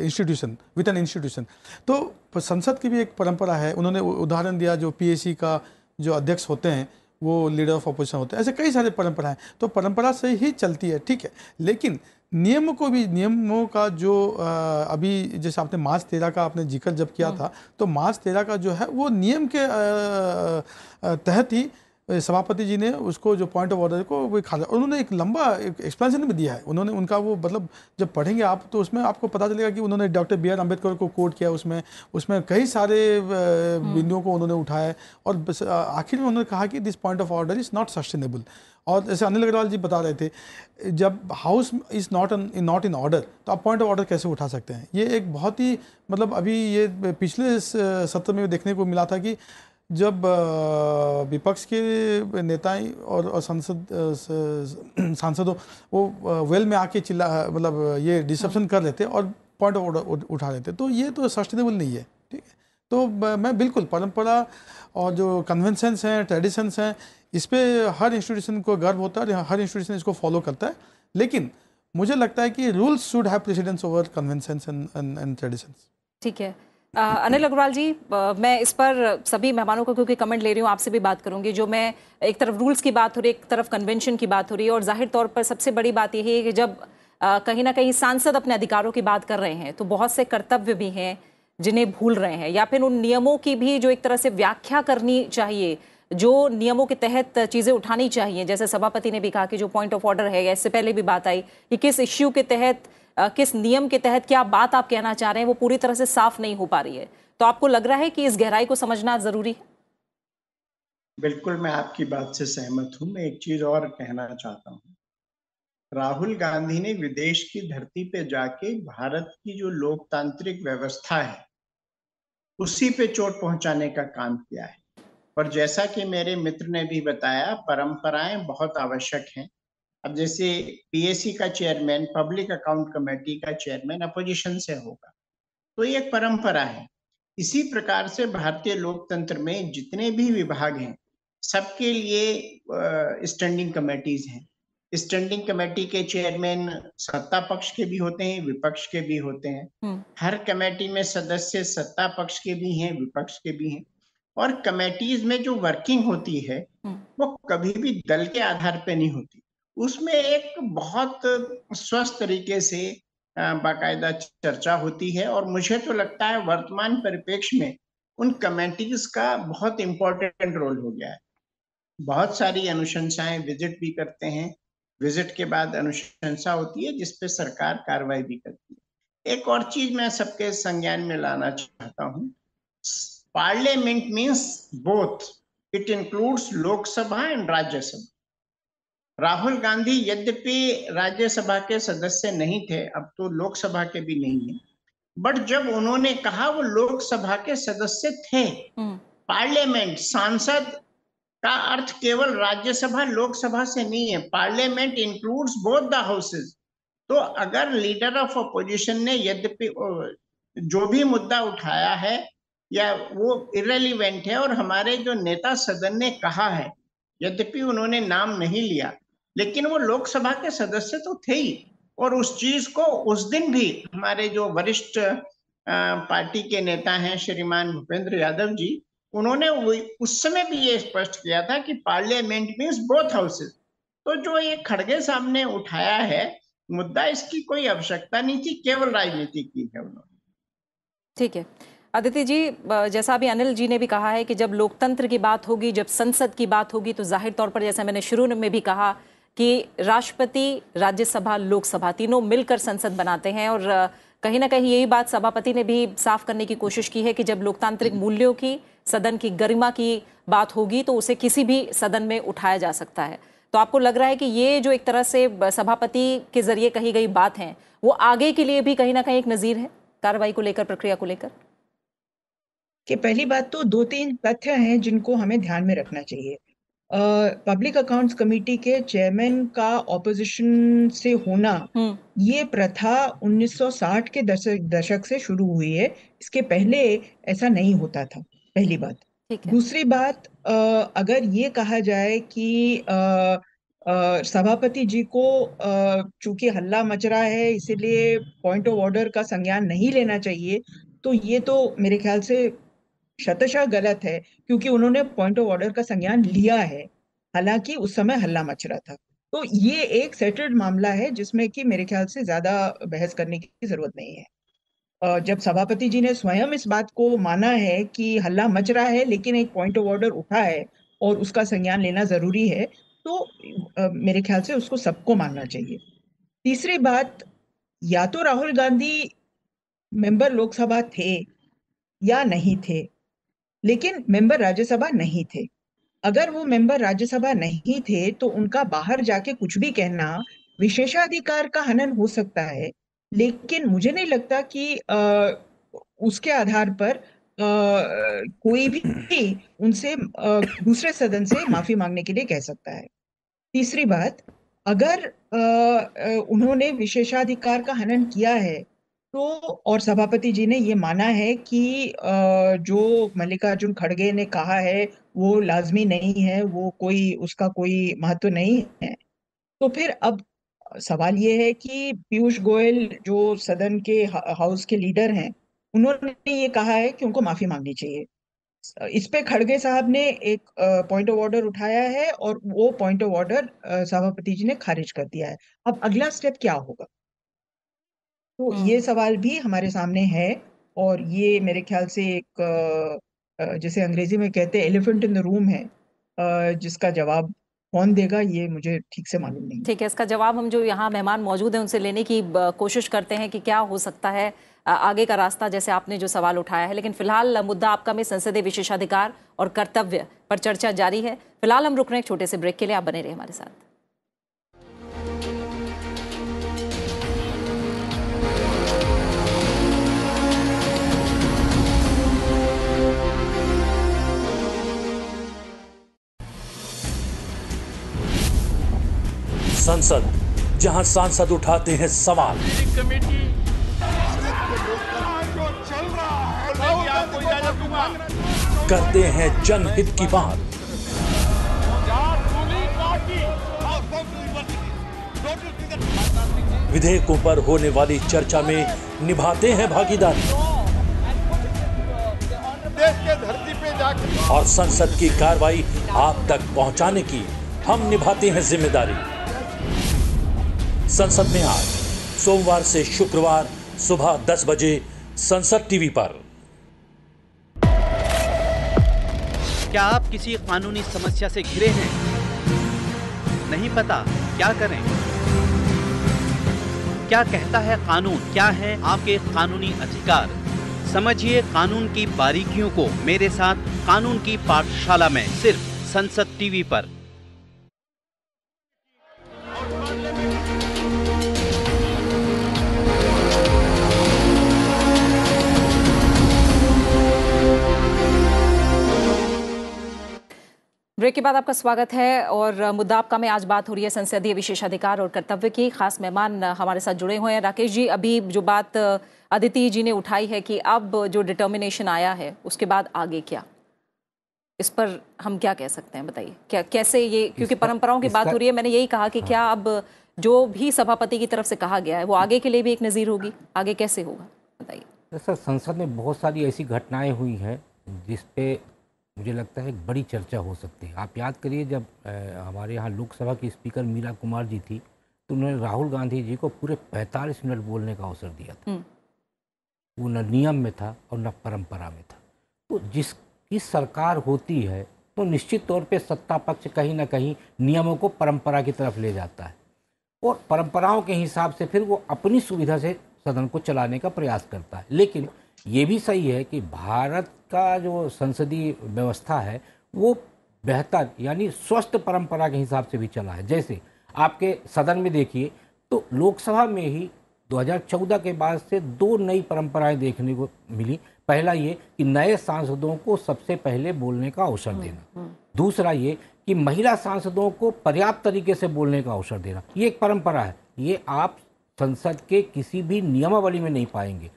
institution, with an institution. तो संसद की भी एक परंपरा है। उन्होंने उदाहरण दिया जो पीएसी का जो अध्यक्ष होते हैं वो लीडर ऑफ अपोजिशन होते हैं। ऐसे कई सारे परंपराएं, तो परंपरा से ही चलती है, ठीक है। लेकिन नियमों को भी, नियमों का जो अभी जैसे आपने मार्च 13 का आपने जिक्र जब किया था, तो मार्च 13 का जो है वो नियम के तहत ही सभापति जी ने उसको जो पॉइंट ऑफ ऑर्डर को वो खाला। उन्होंने एक लंबा एक एक्सप्लेनेशन भी दिया है उन्होंने, उनका वो मतलब जब पढ़ेंगे आप तो उसमें आपको पता चलेगा कि उन्होंने डॉक्टर बी आर अम्बेडकर को कोट किया, उसमें कई सारे बिंदुओं को उन्होंने उठाया और आखिर में उन्होंने कहा कि this point of order is not sustainable. और जैसे अनिल अग्रवाल जी बता रहे थे, जब house is not in order तो आप पॉइंट ऑफ ऑर्डर कैसे उठा सकते हैं। ये एक बहुत ही मतलब अभी ये पिछले सत्र में देखने को मिला था कि जब विपक्ष के नेताएं और सांसदों वो वेल में आके चिल्ला मतलब ये डिसरप्शन कर रहे थे और पॉइंट ऑफ ऑर्डर उठा रहे थे, तो ये तो सस्टेनेबल नहीं है, ठीक है। तो मैं बिल्कुल परंपरा और जो कन्वेंशंस हैं, ट्रेडिशंस हैं, इस पे हर इंस्टीट्यूशन को गर्व होता है और हर इंस्टीट्यूशन इसको फॉलो करता है। लेकिन मुझे लगता है कि rules should have precedence over conventions and traditions. ठीक है। अनिल अग्रवाल जी, मैं इस पर सभी मेहमानों को क्योंकि कमेंट ले रही हूँ, आपसे भी बात करूंगी। जो मैं एक तरफ रूल्स की बात हो रही है, एक तरफ कन्वेंशन की बात हो रही है, और जाहिर तौर पर सबसे बड़ी बात यह है कि जब कहीं ना कहीं सांसद अपने अधिकारों की बात कर रहे हैं तो बहुत से कर्तव्य भी हैं जिन्हें भूल रहे हैं, या फिर उन नियमों की भी जो एक तरह से व्याख्या करनी चाहिए, जो नियमों के तहत चीज़ें उठानी चाहिए। जैसे सभापति ने भी कहा कि जो पॉइंट ऑफ ऑर्डर है, इससे पहले भी बात आई कि किस इश्यू के तहत, किस नियम के तहत क्या बात आप कहना चाह रहे हैं, वो पूरी तरह से साफ नहीं हो पा रही है। तो आपको लग रहा है कि इस गहराई को समझना जरूरी है? बिल्कुल, मैं आपकी बात से सहमत हूं। मैं एक चीज और कहना चाहता हूं। राहुल गांधी ने विदेश की धरती पे जाके भारत की जो लोकतांत्रिक व्यवस्था है उसी पे चोट पहुंचाने का काम किया है। और जैसा कि मेरे मित्र ने भी बताया, परंपराएं बहुत आवश्यक हैं। अब जैसे पीएसी का चेयरमैन, पब्लिक अकाउंट कमेटी का चेयरमैन अपोजिशन से होगा, तो ये एक परंपरा है। इसी प्रकार से भारतीय लोकतंत्र में जितने भी विभाग हैं सबके लिए स्टैंडिंग कमेटीज हैं। स्टैंडिंग कमेटी के चेयरमैन सत्ता पक्ष के भी होते हैं, विपक्ष के भी होते हैं। हर कमेटी में सदस्य सत्ता पक्ष के भी हैं, विपक्ष के भी हैं। और कमेटीज में जो वर्किंग होती है वो कभी भी दल के आधार पे नहीं होती। उसमें एक बहुत स्वस्थ तरीके से बाकायदा चर्चा होती है। और मुझे तो लगता है वर्तमान परिप्रेक्ष्य में उन कमेटीज का बहुत इंपॉर्टेंट रोल हो गया है। बहुत सारी अनुशंसाएं विजिट भी करते हैं, विजिट के बाद अनुशंसा होती है जिसपे सरकार कार्रवाई भी करती है। एक और चीज मैं सबके संज्ञान में लाना चाहता हूँ। Parliament means both, it includes Lok Sabha and Rajya Sabha. Rahul Gandhi यद्यपि राज्यसभा के सदस्य नहीं थे, अब तो लोकसभा के भी नहीं है, बट जब उन्होंने कहा वो लोकसभा के सदस्य थे। पार्लियामेंट, सांसद का अर्थ केवल राज्यसभा लोकसभा से नहीं है। Parliament includes both the houses. तो अगर लीडर ऑफ अपोजिशन ने यद्यपि जो भी मुद्दा उठाया है या वो इररिलेवेंट है, और हमारे जो नेता सदन ने कहा है, यद्यपि उन्होंने नाम नहीं लिया, लेकिन वो लोकसभा के सदस्य तो थे ही। और उस चीज को उस दिन भी हमारे जो वरिष्ठ पार्टी के नेता हैं श्रीमान भूपेंद्र यादव जी, उन्होंने उस समय भी ये स्पष्ट किया था कि पार्लियामेंट मीन्स बोथ हाउसेज। तो जो ये खड़गे साहब ने उठाया है मुद्दा, इसकी कोई आवश्यकता नहीं थी, केवल राजनीति की है उन्होंने। ठीक है अदिति जी, जैसा अभी अनिल जी ने भी कहा है कि जब लोकतंत्र की बात होगी, जब संसद की बात होगी, तो जाहिर तौर पर जैसा मैंने शुरू में भी कहा कि राष्ट्रपति, राज्यसभा, लोकसभा तीनों मिलकर संसद बनाते हैं। और कहीं ना कहीं यही बात सभापति ने भी साफ करने की कोशिश की है कि जब लोकतांत्रिक मूल्यों की, सदन की गरिमा की बात होगी तो उसे किसी भी सदन में उठाया जा सकता है। तो आपको लग रहा है कि ये जो एक तरह से सभापति के जरिए कही गई बात है वो आगे के लिए भी कहीं ना कहीं एक नजीर है कार्रवाई को लेकर, प्रक्रिया को लेकर? कि पहली बात तो 2-3 तथ्य हैं जिनको हमें ध्यान में रखना चाहिए। पब्लिक अकाउंट्स कमेटी के चेयरमैन का ऑपोजिशन से होना, ये प्रथा 1960 के दशक से शुरू हुई है। इसके पहले ऐसा नहीं होता था, पहली बात। ठीक है। दूसरी बात, अगर ये कहा जाए कि सभापति जी को चूंकि हल्ला मच रहा है इसीलिए पॉइंट ऑफ ऑर्डर का संज्ञान नहीं लेना चाहिए, तो ये तो मेरे ख्याल से शतशः गलत है, क्योंकि उन्होंने पॉइंट ऑफ ऑर्डर का संज्ञान लिया है, हालांकि उस समय हल्ला मच रहा था। तो ये एक सेटल्ड मामला है जिसमें कि मेरे ख्याल से ज्यादा बहस करने की जरूरत नहीं है। जब सभापति जी ने स्वयं इस बात को माना है कि हल्ला मच रहा है लेकिन एक पॉइंट ऑफ ऑर्डर उठा है और उसका संज्ञान लेना जरूरी है, तो मेरे ख्याल से उसको सबको मानना चाहिए। तीसरी बात, या तो राहुल गांधी मेंबर लोकसभा थे या नहीं थे, लेकिन मेंबर राज्यसभा नहीं थे। अगर वो मेंबर राज्यसभा नहीं थे तो उनका बाहर जाके कुछ भी कहना विशेषाधिकार का हनन हो सकता है, लेकिन मुझे नहीं लगता कि उसके आधार पर कोई भी उनसे दूसरे सदन से माफी मांगने के लिए कह सकता है। तीसरी बात, अगर उन्होंने विशेषाधिकार का हनन किया है तो, और सभापति जी ने ये माना है कि जो मल्लिकार्जुन खड़गे ने कहा है वो लाजमी नहीं है, वो कोई उसका कोई महत्व नहीं है, तो फिर अब सवाल ये है कि पीयूष गोयल जो सदन के हाउस के लीडर हैं, उन्होंने ये कहा है कि उनको माफी मांगनी चाहिए। इस पे खड़गे साहब ने एक पॉइंट ऑफ ऑर्डर उठाया है और वो पॉइंट ऑफ ऑर्डर सभापति जी ने खारिज कर दिया है। अब अगला स्टेप क्या होगा, तो ये सवाल भी हमारे सामने है, और ये मेरे ख्याल से एक जैसे अंग्रेजी में कहते हैं एलिफेंट इन द रूम है, जिसका जवाब कौन देगा ये मुझे ठीक से मालूम नहीं। ठीक है, इसका जवाब हम जो यहाँ मेहमान मौजूद हैं उनसे लेने की कोशिश करते हैं कि क्या हो सकता है आगे का रास्ता, जैसे आपने जो सवाल उठाया है। लेकिन फिलहाल मुद्दा आपका में संसदीय विशेषाधिकार और कर्तव्य पर चर्चा जारी है। फिलहाल हम रुक रहे हैं एक छोटे से ब्रेक के लिए, आप बने रहे हमारे साथ। संसद, जहां सांसद उठाते हैं सवाल, करते हैं जनहित की बात, विधेयकों पर होने वाली चर्चा में निभाते हैं भागीदारी, देश के धरती पे जाकर और संसद की कार्रवाई आप तक पहुंचाने की हम निभाते हैं जिम्मेदारी। संसद में आज सोमवार से शुक्रवार सुबह 10 बजे संसद टीवी पर। क्या आप किसी कानूनी समस्या से घिरे हैं? नहीं पता क्या करें? क्या कहता है कानून? क्या है आपके कानूनी अधिकार? समझिए कानून की बारीकियों को मेरे साथ कानून की पाठशाला में, सिर्फ संसद टीवी पर। ब्रेक के बाद आपका स्वागत है और मुद्दा आपका में आज बात हो रही है संसदीय विशेषाधिकार और कर्तव्य की। खास मेहमान हमारे साथ जुड़े हुए हैं। राकेश जी, अभी जो बात अदिति जी ने उठाई है कि अब जो डिटर्मिनेशन आया है उसके बाद आगे क्या, इस पर हम क्या कह सकते हैं, बताइए क्या कैसे ये, क्योंकि परंपराओं की बात हो रही है। मैंने यही कहा कि क्या अब जो भी सभापति की तरफ से कहा गया है वो आगे के लिए भी एक नज़ीर होगी, आगे कैसे होगा, बताइए। सर, संसद में बहुत सारी ऐसी घटनाएं हुई हैं जिस पे मुझे लगता है एक बड़ी चर्चा हो सकती है। आप याद करिए, जब हमारे यहाँ लोकसभा की स्पीकर मीरा कुमार जी थी तो उन्होंने राहुल गांधी जी को पूरे 45 मिनट बोलने का अवसर दिया था। वो न नियम में था और न परंपरा में था। तो जिसकी सरकार होती है तो निश्चित तौर पे सत्ता पक्ष कहीं ना कहीं नियमों को परंपरा की तरफ ले जाता है और परंपराओं के हिसाब से फिर वो अपनी सुविधा से सदन को चलाने का प्रयास करता है। लेकिन ये भी सही है कि भारत का जो संसदीय व्यवस्था है वो बेहतर यानी स्वस्थ परंपरा के हिसाब से भी चला है। जैसे आपके सदन में देखिए तो लोकसभा में ही 2014 के बाद से 2 नई परंपराएं देखने को मिली। पहला ये कि नए सांसदों को सबसे पहले बोलने का अवसर देना, दूसरा ये कि महिला सांसदों को पर्याप्त तरीके से बोलने का अवसर देना। ये एक परंपरा है, ये आप संसद के किसी भी नियमावली में नहीं पाएंगे।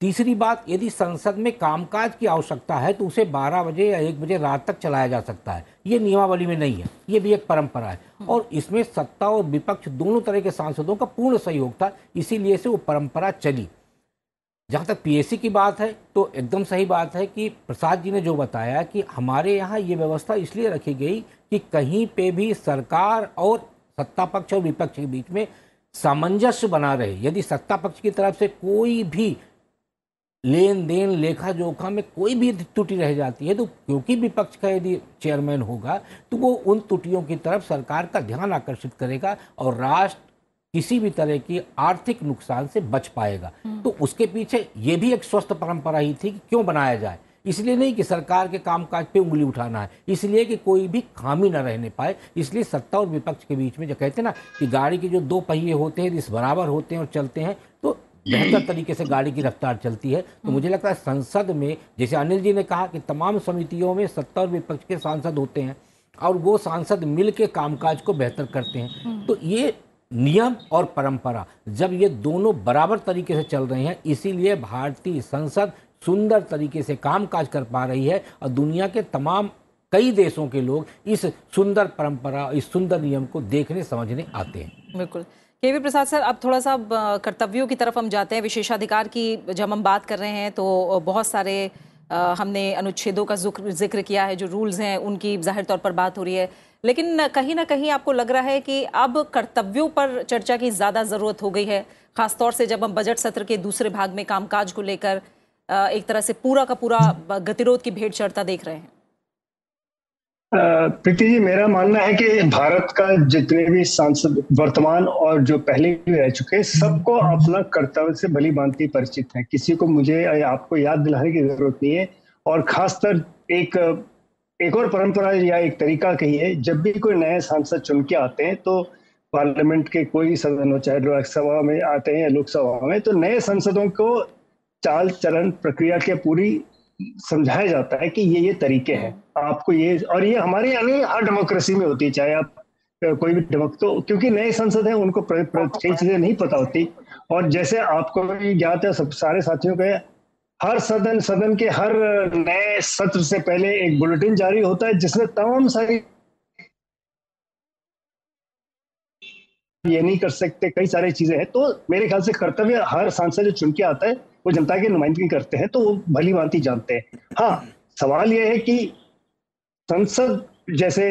तीसरी बात, यदि संसद में कामकाज की आवश्यकता है तो उसे 12 बजे या 1 बजे रात तक चलाया जा सकता है। ये नियमावली में नहीं है, ये भी एक परंपरा है और इसमें सत्ता और विपक्ष दोनों तरह के सांसदों का पूर्ण सहयोग था, इसीलिए से वो परंपरा चली। जहाँ तक पीएससी की बात है तो एकदम सही बात है कि प्रसाद जी ने जो बताया कि हमारे यहाँ ये व्यवस्था इसलिए रखी गई कि कहीं पे भी सरकार और सत्ता पक्ष और विपक्ष के बीच में सामंजस्य बना रहे। यदि सत्ता पक्ष की तरफ से कोई भी लेन देन लेखा जोखा में कोई भी त्रुटि रह जाती है तो क्योंकि विपक्ष का यदि चेयरमैन होगा तो वो उन त्रुटियों की तरफ सरकार का ध्यान आकर्षित करेगा और राष्ट्र किसी भी तरह की आर्थिक नुकसान से बच पाएगा। तो उसके पीछे ये भी एक स्वस्थ परंपरा ही थी कि क्यों बनाया जाए, इसलिए नहीं कि सरकार के कामकाज पे उंगली उठाना है, इसलिए कि कोई भी खामी न रहने पाए। इसलिए सत्ता और विपक्ष के बीच में जो कहते हैं ना कि गाड़ी के जो 2 पहिए होते हैं इस बराबर होते हैं और चलते हैं तो बेहतर तरीके से गाड़ी की रफ्तार चलती है। तो मुझे लगता है संसद में, जैसे अनिल जी ने कहा कि तमाम समितियों में सत्ता और विपक्ष के सांसद होते हैं और वो सांसद मिल के कामकाज को बेहतर करते हैं। तो ये नियम और परंपरा जब ये दोनों बराबर तरीके से चल रहे हैं, इसीलिए भारतीय संसद सुंदर तरीके से कामकाज कर पा रही है और दुनिया के तमाम कई देशों के लोग इस सुंदर परंपरा, इस सुंदर नियम को देखने समझने आते हैं। बिल्कुल। केवी प्रसाद सर, अब थोड़ा सा कर्तव्यों की तरफ हम जाते हैं। विशेषाधिकार की जब हम बात कर रहे हैं तो बहुत सारे हमने अनुच्छेदों का जिक्र किया है, जो रूल्स हैं उनकी जाहिर तौर पर बात हो रही है, लेकिन कहीं ना कहीं आपको लग रहा है कि अब कर्तव्यों पर चर्चा की ज़्यादा ज़रूरत हो गई है, खासतौर से जब हम बजट सत्र के दूसरे भाग में कामकाज को लेकर एक तरह से पूरा का पूरा गतिरोध की भेंट चढ़ता देख रहे हैं। प्रीति जी, मेरा मानना है कि भारत का जितने भी सांसद वर्तमान और जो पहले भी रह चुके, सबको अपना कर्तव्य से भली भांति परिचित है। किसी को मुझे आपको याद दिलाने की जरूरत नहीं है। और खासकर एक और परंपरा या एक तरीका कहिए, जब भी कोई नए सांसद चुन के आते हैं तो पार्लियामेंट के कोई सदन हो, चाहे लोकसभा में आते हैं या लोकसभा में, तो नए सांसदों को चाल चलन प्रक्रिया के पूरी समझाया जाता है कि ये तरीके हैं आपको ये, और ये हमारे यानी हर डेमोक्रेसी में होती है, चाहे आप कोई भी तो क्योंकि नए संसद हैं उनको कई चीजें नहीं पता होती। और जैसे आपको भी ज्ञात है, सब सारे साथियों को, हर सदन के हर नए सत्र से पहले एक बुलेटिन जारी होता है जिसमें तमाम सारी, ये नहीं कर सकते, कई सारी चीजें हैं। तो मेरे ख्याल से कर्तव्य हर सांसद जो चुन के आता है वो जनता की नुमाइंदगी करते हैं, तो वो भली भांति जानते हैं। हाँ, सवाल ये है कि संसद, जैसे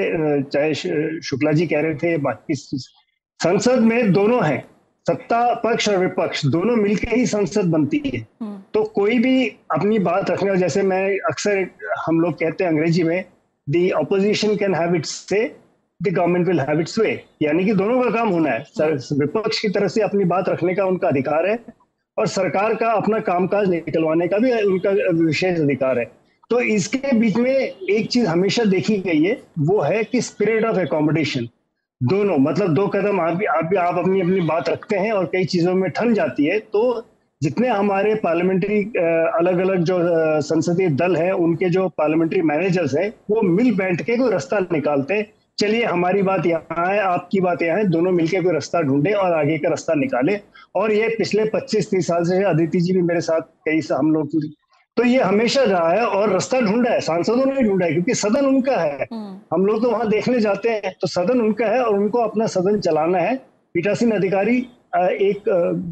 चाहे शुक्ला जी कह रहे थे, बाकी संसद में दोनों हैं, सत्ता पक्ष और विपक्ष दोनों मिलकर ही संसद बनती है। तो कोई भी अपनी बात रखने, जैसे मैं अक्सर हम लोग कहते हैं अंग्रेजी में, the opposition can have its say, the government will have its way, यानी कि दोनों का काम होना है। विपक्ष की तरफ से अपनी बात रखने का उनका अधिकार है और सरकार का अपना कामकाज निकलवाने का भी उनका विशेष अधिकार है। तो इसके बीच में एक चीज हमेशा देखी गई है, वो है कि स्पिरिट ऑफ एकोमोडेशन। दोनों, मतलब 2 कदम आप अपनी अपनी बात रखते हैं और कई चीजों में ठन जाती है। तो जितने हमारे पार्लियामेंट्री अलग अलग जो संसदीय दल हैं, उनके जो पार्लियामेंट्री मैनेजर्स हैं, वो मिल बैठ के कोई रास्ता निकालते हैं। चलिए हमारी बात यहाँ है, आपकी बात यहाँ है, दोनों मिलकर कोई रास्ता ढूंढे और आगे का रास्ता निकाले। और ये पिछले 25-30 साल से, अदिति जी भी मेरे साथ कई हम लोग, तो ये हमेशा रहा है और रास्ता ढूंढा है, सांसदों ने ढूंढा है, क्योंकि सदन उनका है। हम लोग तो वहां देखने जाते हैं, तो सदन उनका है और उनको अपना सदन चलाना है। पीठासीन अधिकारी एक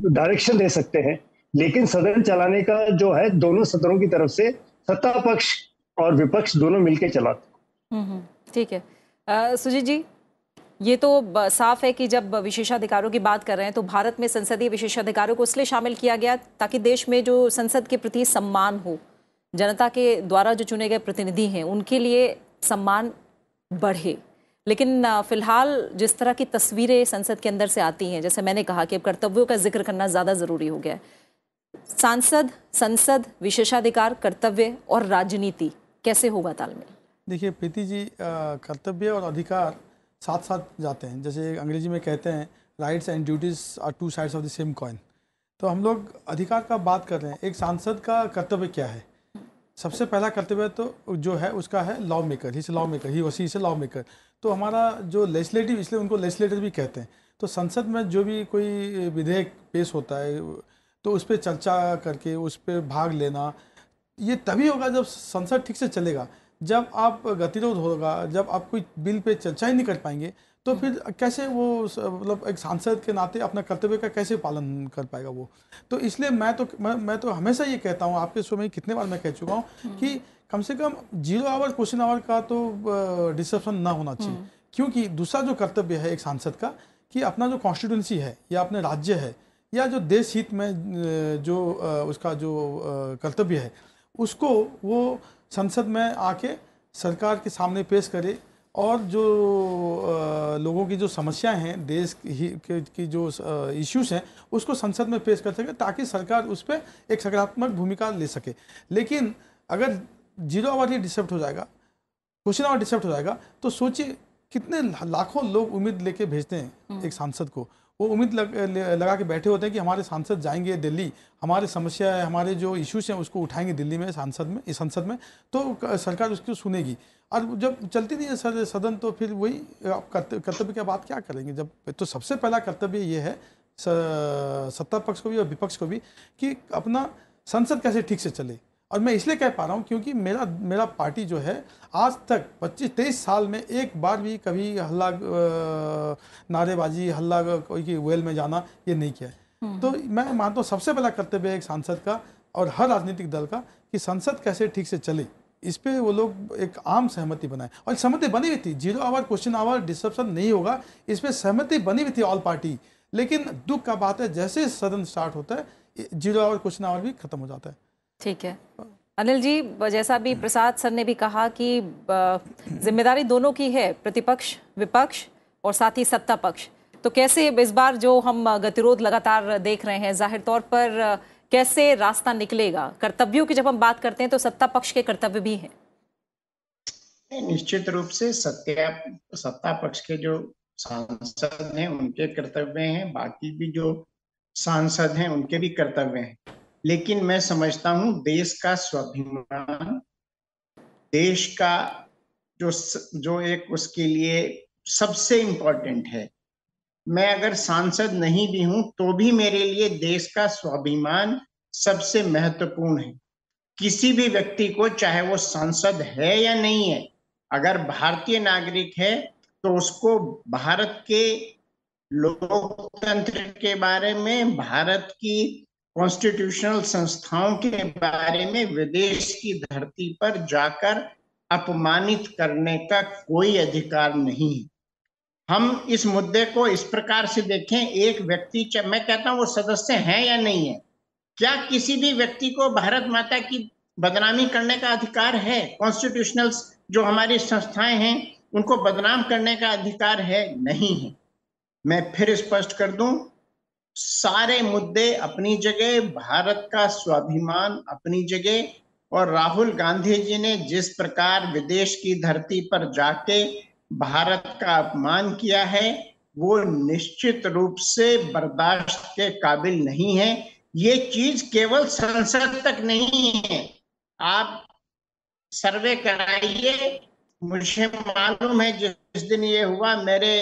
डायरेक्शन दे सकते हैं, लेकिन सदन चलाने का जो है दोनों सदनों की तरफ से सत्ता पक्ष और विपक्ष दोनों मिलकर चलाते। ठीक है। सुजीत जी, ये तो साफ है कि जब विशेषाधिकारों की बात कर रहे हैं तो भारत में संसदीय विशेषाधिकारों को इसलिए शामिल किया गया ताकि देश में जो संसद के प्रति सम्मान हो, जनता के द्वारा जो चुने गए प्रतिनिधि हैं उनके लिए सम्मान बढ़े। लेकिन फिलहाल जिस तरह की तस्वीरें संसद के अंदर से आती हैं, जैसे मैंने कहा कि अब कर्तव्यों का जिक्र करना ज़्यादा ज़रूरी हो गया है। सांसद, संसद, विशेषाधिकार, कर्तव्य और राजनीति कैसे होगा तालमेल? देखिए प्रीति जी, कर्तव्य और अधिकार साथ साथ जाते हैं। जैसे अंग्रेजी में कहते हैं rights and duties are 2 sides of the same coin. तो हम लोग अधिकार का बात कर रहे हैं। एक सांसद का कर्तव्य क्या है? सबसे पहला कर्तव्य तो जो है उसका है लॉ मेकर, ही से लॉ मेकर, ही वसी से लॉ मेकर। तो हमारा जो लेजिस्लेटिव, इसलिए उनको लेजिस्लेटर भी कहते हैं। तो संसद में जो भी कोई विधेयक पेश होता है तो उस पर चर्चा करके उस पर भाग लेना, ये तभी होगा जब संसद ठीक से चलेगा। जब आप गतिरोध होगा, जब आप कोई बिल पे चर्चा ही नहीं कर पाएंगे, तो फिर कैसे वो मतलब एक सांसद के नाते अपना कर्तव्य का कैसे पालन कर पाएगा वो। तो इसलिए मैं तो हमेशा ये कहता हूँ, आपके शो में कितने बार मैं कह चुका हूँ कि कम से कम 0 आवर क्वेश्चन आवर का तो डिस्कशन ना होना चाहिए। क्योंकि दूसरा जो कर्तव्य है एक सांसद का, कि अपना जो कॉन्स्टिट्यूंसी है या अपने राज्य है या जो देश हित में जो उसका जो कर्तव्य है, उसको वो संसद में आके सरकार के सामने पेश करे, और जो लोगों की जो समस्याएं हैं, देश की जो इश्यूज हैं, उसको संसद में पेश कर सके, ताकि सरकार उस पर एक सकारात्मक भूमिका ले सके। लेकिन अगर 0 आवर ही डिस्टर्ब हो जाएगा, क्वेश्चन आवर डिस्टर्ब हो जाएगा, तो सोचिए कितने लाखों लोग उम्मीद लेके भेजते हैं एक सांसद को। वो उम्मीद लगा के बैठे होते हैं कि हमारे सांसद जाएंगे दिल्ली, हमारे समस्या है, हमारे जो इश्यूज हैं उसको उठाएंगे दिल्ली में संसद में, तो सरकार उसको सुनेगी। और जब चलती नहीं है सदन, तो फिर वही कर्तव्य की बात क्या करेंगे। जब तो सबसे पहला कर्तव्य ये है सत्ता पक्ष को भी और विपक्ष को भी, कि अपना संसद कैसे ठीक से चले। और मैं इसलिए कह पा रहा हूँ क्योंकि मेरा पार्टी जो है आज तक 25-23 साल में एक बार भी कभी हल्ला नारेबाजी हल्ला कोई की वेल में जाना ये नहीं किया है। तो मैं मानता हूँ सबसे पहला कर्तव्य है एक सांसद का और हर राजनीतिक दल का, कि संसद कैसे ठीक से चले, इस पे वो लोग एक आम सहमति बनाए। और सहमति बनी हुई थी, 0 आवर क्वेश्चन आवर डिस्ट्रप्शन नहीं होगा, इस पर सहमति बनी हुई थी ऑल पार्टी। लेकिन दुख का बात है, जैसे सदन स्टार्ट होता है 0 आवर क्वेश्चन आवर भी खत्म हो जाता है। ठीक है अनिल जी, जैसा भी प्रसाद सर ने भी कहा कि जिम्मेदारी दोनों की है, प्रतिपक्ष, विपक्ष और साथ ही सत्ता पक्ष। तो कैसे इस बार जो हम गतिरोध लगातार देख रहे हैं, जाहिर तौर पर कैसे रास्ता निकलेगा? कर्तव्यों की जब हम बात करते हैं तो सत्ता पक्ष के कर्तव्य भी हैं। निश्चित रूप से सत्ता पक्ष के जो सांसद हैं उनके कर्तव्य हैं, बाकी भी जो सांसद हैं उनके भी कर्तव्य हैं। लेकिन मैं समझता हूं देश का स्वाभिमान, देश का जो एक उसके लिए सबसे इम्पोर्टेंट है। मैं अगर सांसद नहीं भी हूं तो भी मेरे लिए देश का स्वाभिमान सबसे महत्वपूर्ण है। किसी भी व्यक्ति को, चाहे वो सांसद है या नहीं है, अगर भारतीय नागरिक है तो उसको भारत के लोकतंत्र के बारे में, भारत की कॉन्स्टिट्यूशनल संस्थाओं के बारे में विदेश की धरती पर जाकर अपमानित करने का कोई अधिकार नहीं है। हम इस मुद्दे को इस प्रकार से देखें, एक व्यक्ति, मैं कहता हूं वो सदस्य है या नहीं है, क्या किसी भी व्यक्ति को भारत माता की बदनामी करने का अधिकार है? कॉन्स्टिट्यूशनल जो हमारी संस्थाएं हैं उनको बदनाम करने का अधिकार है? नहीं है। मैं फिर स्पष्ट कर दूं, सारे मुद्दे अपनी जगह, भारत का स्वाभिमान अपनी जगह, और राहुल गांधी जी ने जिस प्रकार विदेश की धरती पर जाके भारत का अपमान किया है वो निश्चित रूप से बर्दाश्त के काबिल नहीं है। ये चीज केवल संसद तक नहीं है, आप सर्वे कराइए। मुझे मालूम है जिस दिन ये हुआ मेरे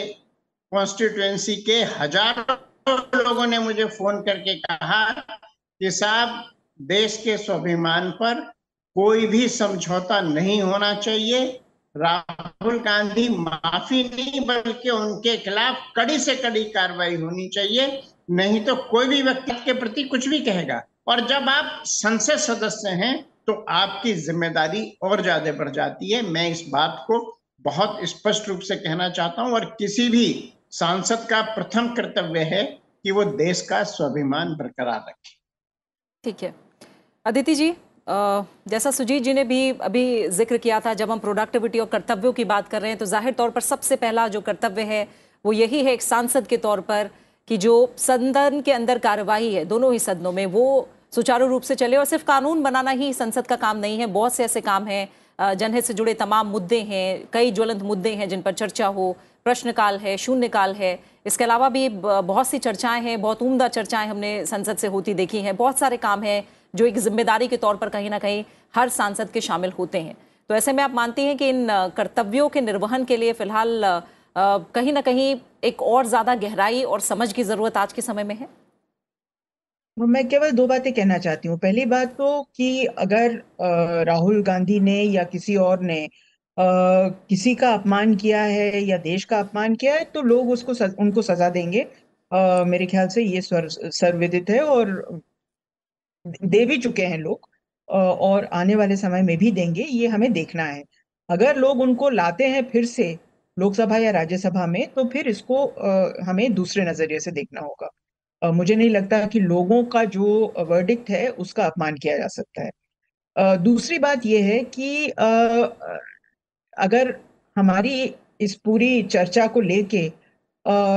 कॉन्स्टिट्यूएंसी के हजारों लोगों ने मुझे फोन करके कहा कि साहब देश के स्वाभिमान पर कोई भी समझौता नहीं होना चाहिए, राहुल गांधी माफी नहीं बल्कि उनके खिलाफ कड़ी से कड़ी कार्रवाई होनी चाहिए, नहीं तो कोई भी व्यक्ति के प्रति कुछ भी कहेगा। और जब आप संसद सदस्य हैं तो आपकी जिम्मेदारी और ज्यादा बढ़ जाती है। मैं इस बात को बहुत स्पष्ट रूप से कहना चाहता हूं, और किसी भी सांसद का प्रथम कर्तव्य है कि वो देश का स्वाभिमान बरकरार रखे। ठीक है अदिति जी, जैसा सुजीत जी ने भी अभी जिक्र किया था, जब हम प्रोडक्टिविटी और कर्तव्यों की बात कर रहे हैं तो जाहिर तौर पर सबसे पहला जो कर्तव्य है वो यही है एक सांसद के तौर पर कि जो सदन के अंदर कार्यवाही है दोनों ही सदनों में वो सुचारू रूप से चले। और सिर्फ कानून बनाना ही संसद का काम नहीं है, बहुत से ऐसे काम हैं, जनहित से जुड़े तमाम मुद्दे हैं, कई ज्वलंत मुद्दे हैं जिन पर चर्चा हो, प्रश्नकाल है, शून्यकाल है, इसके अलावा भी बहुत सी चर्चाएं हैं, बहुत उम्दा चर्चाएं हमने संसद से होती देखी हैं। बहुत सारे काम हैं जो एक जिम्मेदारी के तौर पर कहीं ना कहीं हर सांसद के शामिल होते हैं। तो ऐसे में आप मानती हैं कि इन कर्तव्यों के निर्वहन के लिए फिलहाल कहीं ना कहीं एक और ज्यादा गहराई और समझ की जरूरत आज के समय में है? मैं केवल दो बातें कहना चाहती हूँ। पहली बात तो कि अगर राहुल गांधी ने या किसी और ने किसी का अपमान किया है या देश का अपमान किया है तो लोग उनको सजा देंगे। मेरे ख्याल से ये सर्वविदित है और दे भी चुके हैं लोग, और आने वाले समय में भी देंगे। ये हमें देखना है। अगर लोग उनको लाते हैं फिर से लोकसभा या राज्यसभा में तो फिर इसको हमें दूसरे नजरिए से देखना होगा। मुझे नहीं लगता कि लोगों का जो वर्डिक्ट है उसका अपमान किया जा सकता है। दूसरी बात यह है कि अगर हमारी इस पूरी चर्चा को लेके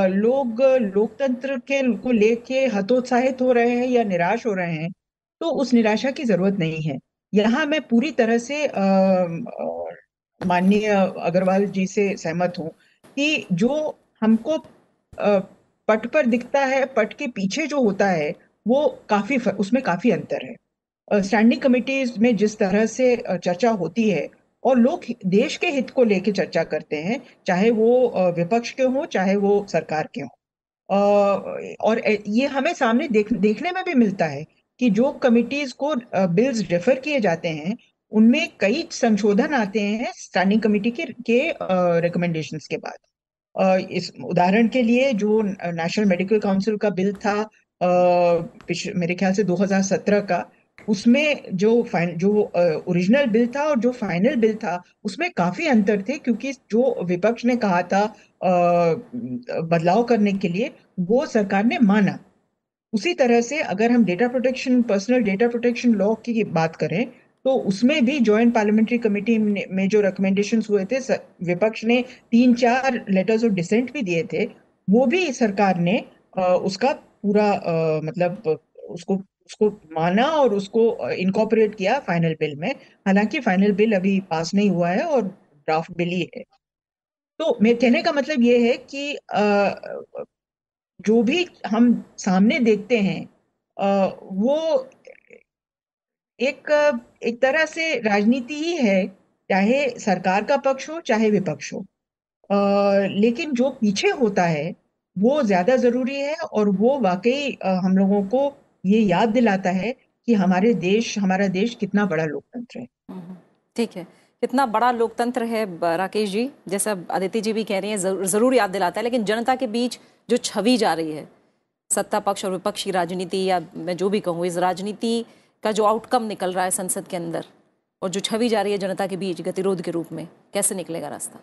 लोग लोकतंत्र के को लेके हतोत्साहित हो रहे हैं या निराश हो रहे हैं तो उस निराशा की जरूरत नहीं है। यहाँ मैं पूरी तरह से माननीय अग्रवाल जी से सहमत हूँ कि जो हमको पट पर दिखता है, पट के पीछे जो होता है वो उसमें काफी अंतर है। स्टैंडिंग कमिटीज में जिस तरह से चर्चा होती है और लोग देश के हित को लेकर चर्चा करते हैं, चाहे वो विपक्ष के हों चाहे वो सरकार के हों। और ये हमें सामने देखने में भी मिलता है कि जो कमिटीज को बिल्स रेफर किए जाते हैं उनमें कई संशोधन आते हैं स्टैंडिंग कमेटी के रिकमेंडेशंस के बाद। इस उदाहरण के लिए जो नेशनल मेडिकल काउंसिल का बिल था मेरे ख्याल से 2017 का, उसमें जो ओरिजिनल बिल था और जो फाइनल बिल था उसमें काफी अंतर थे, क्योंकि जो विपक्ष ने कहा था बदलाव करने के लिए वो सरकार ने माना। उसी तरह से अगर हम पर्सनल डेटा प्रोटेक्शन लॉ की बात करें तो उसमें भी जॉइंट पार्लियामेंट्री कमेटी में जो रिकमेंडेशंस हुए थे, विपक्ष ने 3-4 लेटर्स ऑफ डिसेंट भी दिए थे, वो भी सरकार ने उसका पूरा मतलब उसको उसको माना और उसको इनकॉर्पोरेट किया फाइनल बिल में। हालांकि फाइनल बिल अभी पास नहीं हुआ है और ड्राफ्ट बिल ही है। तो मेरे कहने का मतलब ये है कि जो भी हम सामने देखते हैं वो एक एक तरह से राजनीति ही है, चाहे सरकार का पक्ष हो चाहे विपक्ष हो। लेकिन जो पीछे होता है वो ज्यादा जरूरी है और वो वाकई हम लोगों को ये याद दिलाता है कि हमारा देश कितना बड़ा लोकतंत्र है। ठीक है, कितना बड़ा लोकतंत्र है राकेश जी, जैसा अदिति जी भी कह रही हैं, जरूर याद दिलाता है। लेकिन जनता के बीच जो छवि जा रही है, सत्ता पक्ष और विपक्ष की राजनीति, या मैं जो भी कहूँ, इस राजनीति का जो आउटकम निकल रहा है संसद के अंदर और जो छवि जा रही है जनता के बीच गतिरोध के रूप में, कैसे निकलेगा रास्ता?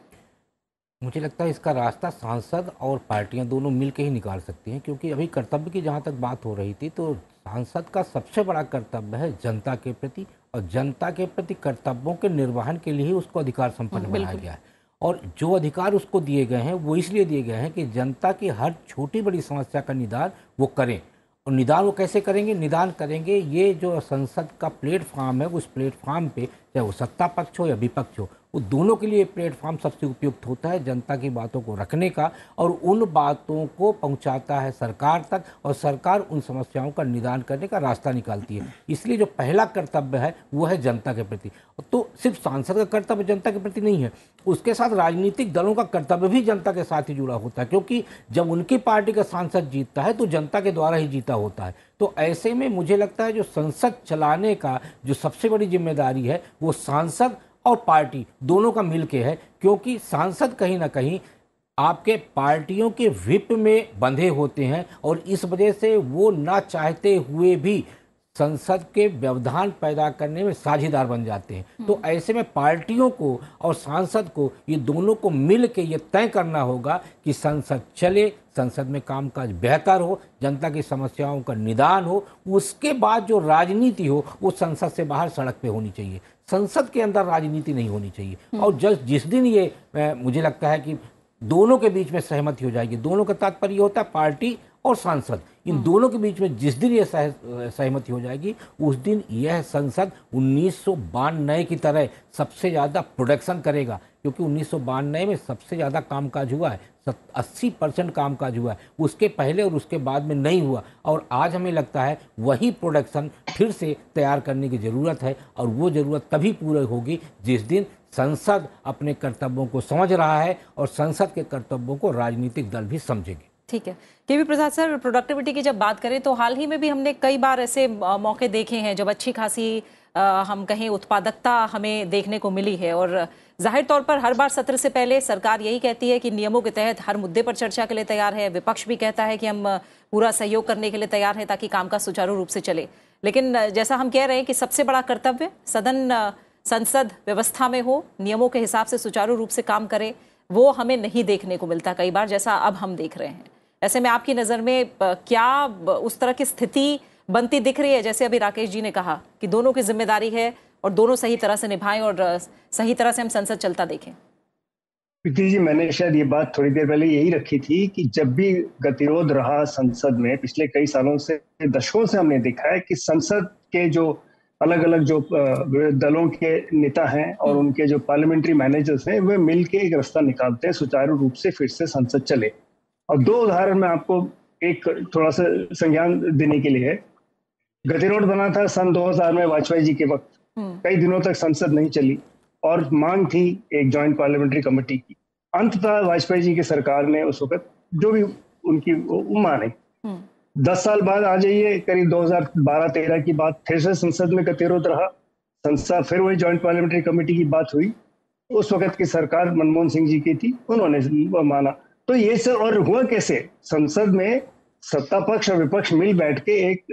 मुझे लगता है इसका रास्ता सांसद और पार्टियां दोनों मिलकर ही निकाल सकती हैं, क्योंकि अभी कर्तव्य की जहां तक बात हो रही थी तो सांसद का सबसे बड़ा कर्तव्य है जनता के प्रति, और जनता के प्रति कर्तव्यों के निर्वहन के लिए ही उसको अधिकार संपन्न बनाया गया है। और जो अधिकार उसको दिए गए हैं वो इसलिए दिए गए हैं कि जनता की हर छोटी बड़ी समस्या का निदान वो करें। और निदान वो कैसे करेंगे? निदान करेंगे, ये जो संसद का प्लेटफॉर्म है उस प्लेटफॉर्म पे, चाहे वो सत्ता पक्ष हो या विपक्ष हो, वो दोनों के लिए प्लेटफॉर्म सबसे उपयुक्त होता है जनता की बातों को रखने का, और उन बातों को पहुंचाता है सरकार तक, और सरकार उन समस्याओं का निदान करने का रास्ता निकालती है। इसलिए जो पहला कर्तव्य है वो है जनता के प्रति। तो सिर्फ सांसद का कर्तव्य जनता के प्रति नहीं है, उसके साथ राजनीतिक दलों का कर्तव्य भी जनता के साथ ही जुड़ा होता है, क्योंकि जब उनकी पार्टी का सांसद जीतता है तो जनता के द्वारा ही जीता होता है। तो ऐसे में मुझे लगता है जो संसद चलाने का जो सबसे बड़ी जिम्मेदारी है वो सांसद और पार्टी दोनों का मिलके है, क्योंकि सांसद कहीं ना कहीं आपके पार्टियों के व्हिप में बंधे होते हैं और इस वजह से वो ना चाहते हुए भी संसद के व्यवधान पैदा करने में साझेदार बन जाते हैं। तो ऐसे में पार्टियों को और सांसद को, ये दोनों को मिल के ये तय करना होगा कि संसद चले, संसद में कामकाज बेहतर हो, जनता की समस्याओं का निदान हो, उसके बाद जो राजनीति हो वो संसद से बाहर सड़क पे होनी चाहिए, संसद के अंदर राजनीति नहीं होनी चाहिए। और जिस दिन ये मुझे लगता है कि दोनों के बीच में सहमति हो जाएगी, दोनों का तात्पर्य होता है पार्टी और सांसद, इन दोनों के बीच में जिस दिन ये सहमति हो जाएगी उस दिन यह संसद 1992 की तरह सबसे ज़्यादा प्रोडक्शन करेगा, क्योंकि 1992 में सबसे ज़्यादा कामकाज हुआ है, 80% कामकाज हुआ है, उसके पहले और उसके बाद में नहीं हुआ। और आज हमें लगता है वही प्रोडक्शन फिर से तैयार करने की ज़रूरत है, और वो ज़रूरत तभी पूरी होगी जिस दिन संसद अपने कर्तव्यों को समझ रहा है और संसद के कर्तव्यों को राजनीतिक दल भी समझेंगे। ठीक है। केवी प्रसाद सर, प्रोडक्टिविटी की जब बात करें तो हाल ही में भी हमने कई बार ऐसे मौके देखे हैं जब अच्छी खासी हम कहें उत्पादकता हमें देखने को मिली है, और जाहिर तौर पर हर बार सत्र से पहले सरकार यही कहती है कि नियमों के तहत हर मुद्दे पर चर्चा के लिए तैयार है, विपक्ष भी कहता है कि हम पूरा सहयोग करने के लिए तैयार हैं ताकि कामकाज सुचारू रूप से चले। लेकिन जैसा हम कह रहे हैं कि सबसे बड़ा कर्तव्य सदन संसद व्यवस्था में हो, नियमों के हिसाब से सुचारू रूप से काम करे, वो हमें नहीं देखने को मिलता कई बार, जैसा अब हम देख रहे हैं। ऐसे में आपकी नज़र में क्या उस तरह की स्थिति बनती दिख रही है, जैसे अभी राकेश जी ने कहा कि दोनों की जिम्मेदारी है और दोनों सही तरह से निभाएं और सही तरह से हम संसद चलता देखें? प्रीति जी, मैंने शायद ये बात थोड़ी देर पहले यही रखी थी कि जब भी गतिरोध रहा संसद में पिछले कई सालों से, दशकों से, हमने देखा है कि संसद के जो अलग अलग जो दलों के नेता हैं और उनके जो पार्लियामेंट्री मैनेजर्स हैं, वे मिलके एक रास्ता निकालते हैं सुचारू रूप से फिर से संसद चले। और दो उदाहरण मैं आपको एक थोड़ा सा संज्ञान देने के लिए है। गतिरोध बना था सन 2000 में वाजपेयी जी के वक्त, कई दिनों तक संसद नहीं चली और मांग थी एक जॉइंट पार्लियामेंट्री कमेटी की। अंततः वाजपेयी जी की सरकार ने उस वक्त जो भी उनकी माने, 10 साल बाद आ जाइए, करीब 2012-13 की बात, फिर से संसद में गतिरोध रहा, संसद फिर वही जॉइंट पार्लियामेंट्री कमेटी की बात हुई। उस वक्त की सरकार मनमोहन सिंह जी की थी, उन्होंने माना। तो ये सब और हुआ कैसे? संसद में सत्ता पक्ष और विपक्ष मिल बैठ के एक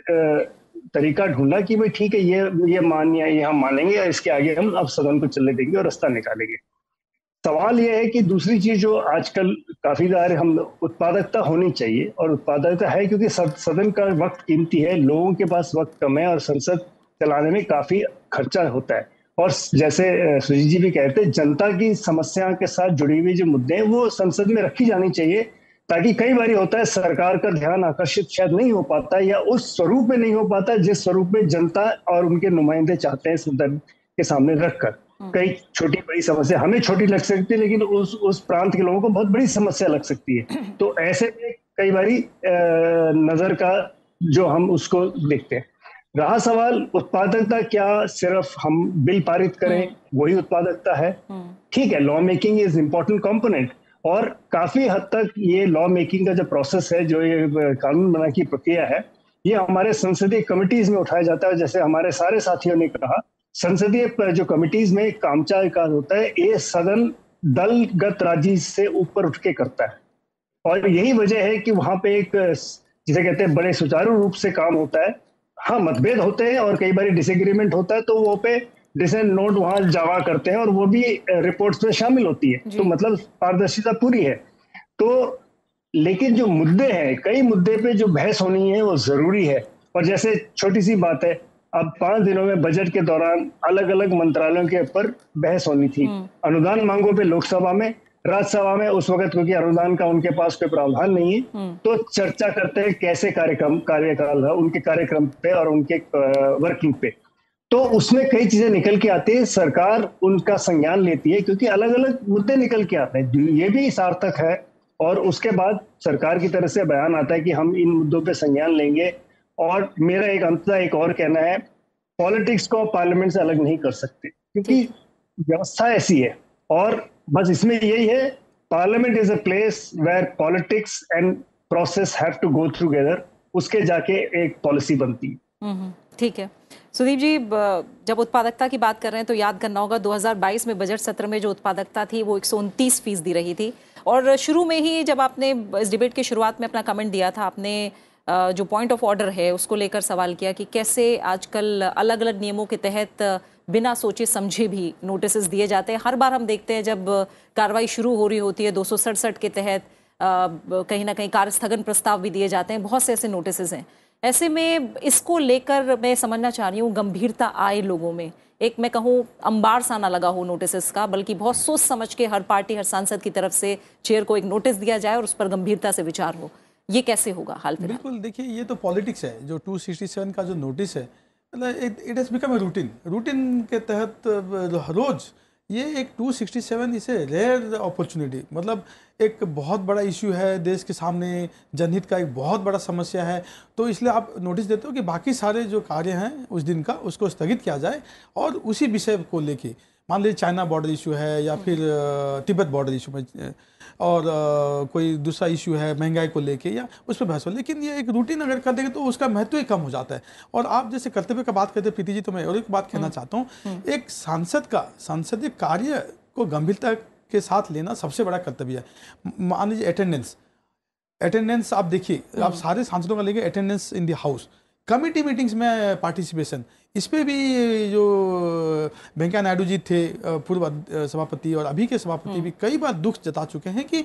तरीका ढूंढा कि भाई ठीक है, ये मानिए, ये हम मानेंगे, इसके आगे हम अब सदन को चलने देंगे और रास्ता निकालेंगे। सवाल यह है कि दूसरी चीज जो आजकल काफी ज्यादा हम उत्पादकता होनी चाहिए, और उत्पादकता है क्योंकि सदन का वक्त कीमती है, लोगों के पास वक्त कम है और संसद चलाने में काफी खर्चा होता है। और जैसे सुजीत जी भी कहते हैं, जनता की समस्या के साथ जुड़ी हुई जो मुद्दे हैं वो संसद में रखी जानी चाहिए, ताकि कई बार होता है सरकार का ध्यान आकर्षित शायद नहीं हो पाता या उस स्वरूप में नहीं हो पाता जिस स्वरूप में जनता और उनके नुमाइंदे चाहते हैं सदन के सामने रखकर। कई छोटी बड़ी समस्या हमें छोटी लग सकती है, लेकिन उस प्रांत के लोगों को बहुत बड़ी समस्या लग सकती है। तो ऐसे में कई बारी नजर का जो हम उसको देखते हैं। रहा सवाल उत्पादकता, क्या सिर्फ हम बिल पारित करें वही उत्पादकता है? ठीक है, law making is important component, और काफी हद तक ये लॉ मेकिंग का जो प्रोसेस है, जो ये कानून बनाने की प्रक्रिया है, ये हमारे संसदीय कमिटीज में उठाया जाता है। जैसे हमारे सारे साथियों ने कहा, संसदीय जो कमिटीज में कामकाज का होता है, ये सदन दलगत राजी से ऊपर उठ के करता है, और यही वजह है कि वहां पे एक जिसे कहते हैं बड़े सुचारू रूप से काम होता है। हाँ, मतभेद होते हैं और कई बार डिसएग्रीमेंट होता है, तो वो पे डिसेंट नोट वहां जमा करते हैं और वो भी रिपोर्ट्स में शामिल होती है, तो मतलब पारदर्शिता पूरी है। तो लेकिन जो मुद्दे हैं, कई मुद्दे पे जो बहस होनी है वो जरूरी है। और जैसे छोटी सी बात है, अब 5 दिनों में बजट के दौरान अलग अलग मंत्रालयों के ऊपर बहस होनी थी। अनुदान मांगों पे लोकसभा में, राज्यसभा में उस वक्त क्योंकि अनुदान का उनके पास कोई प्रावधान नहीं है, तो चर्चा करते हैं कैसे कार्यकाल है उनके कार्यक्रम पे और उनके वर्किंग पे। तो उसमें कई चीजें निकल के आती है, सरकार उनका संज्ञान लेती है क्योंकि अलग अलग मुद्दे निकल के आते हैं, ये भी सार्थक है। और उसके बाद सरकार की तरफ से बयान आता है कि हम इन मुद्दों पे संज्ञान लेंगे। और मेरा एक अंततः एक और कहना है, पॉलिटिक्स को पार्लियामेंट से अलग नहीं कर सकते क्योंकि व्यवस्था ऐसी है। और बस इसमें यही है, parliament is a place where politics and process have to go together, उसके जाके एक पॉलिसी बनती है। ठीक है सुदीप जी, जब उत्पादकता की बात कर रहे हैं तो याद करना होगा 2022 में बजट सत्र में जो उत्पादकता थी वो 129% रही थी। और शुरू में ही जब आपने इस डिबेट की शुरुआत में अपना कमेंट दिया था, आपने जो पॉइंट ऑफ ऑर्डर है उसको लेकर सवाल किया कि कैसे आजकल अलग अलग नियमों के तहत बिना सोचे समझे भी नोटिस दिए जाते हैं। हर बार हम देखते हैं जब कार्रवाई शुरू हो रही होती है 267 के तहत कहीं ना कहीं कार्य स्थगन प्रस्ताव भी दिए जाते हैं, बहुत से ऐसे नोटिस हैं। ऐसे में इसको लेकर मैं समझना चाह रही हूँ गंभीरता आए लोगों में, एक मैं कहूँ अंबार सा ना लगा हो नोटिस का, बल्कि बहुत सोच समझ के हर पार्टी हर सांसद की तरफ से चेयर को एक नोटिस दिया जाए और उस पर गंभीरता से विचार हो। ये कैसे होगा हाल फिलहाल? बिल्कुल, देखिए ये तो पॉलिटिक्स है। जो 267 का जो नोटिस है, मतलब it has become a routine के तहत रोज ये एक 267 इसे रेयर अपॉर्चुनिटी, मतलब एक बहुत बड़ा इशू है देश के सामने, जनहित का एक बहुत बड़ा समस्या है, तो इसलिए आप नोटिस देते हो कि बाकी सारे जो कार्य हैं उस दिन का उसको स्थगित किया जाए और उसी विषय को लेके मान लीजिए चाइना बॉर्डर इशू है या फिर तिब्बत बॉर्डर इशू में और कोई दूसरा इशू है महंगाई को लेके या उस पर बहस हो, लेकिन ये एक रूटीन अगर कर देंगे तो उसका महत्व ही कम हो जाता है। और आप जैसे कर्तव्य का बात करते हैं प्रीति जी, तो मैं और एक बात कहना चाहता हूँ, एक सांसद का संसदीय कार्य को गंभीरता के साथ लेना सबसे बड़ा कर्तव्य है। मान लीजिए अटेंडेंस आप देखिए, आप सारे सांसदों का लेंगे attendance in the house, committee meetings में पार्टिसिपेशन, इस पे भी जो वेंकैया नायडू जी थे पूर्व सभापति और अभी के सभापति भी कई बार दुख जता चुके हैं कि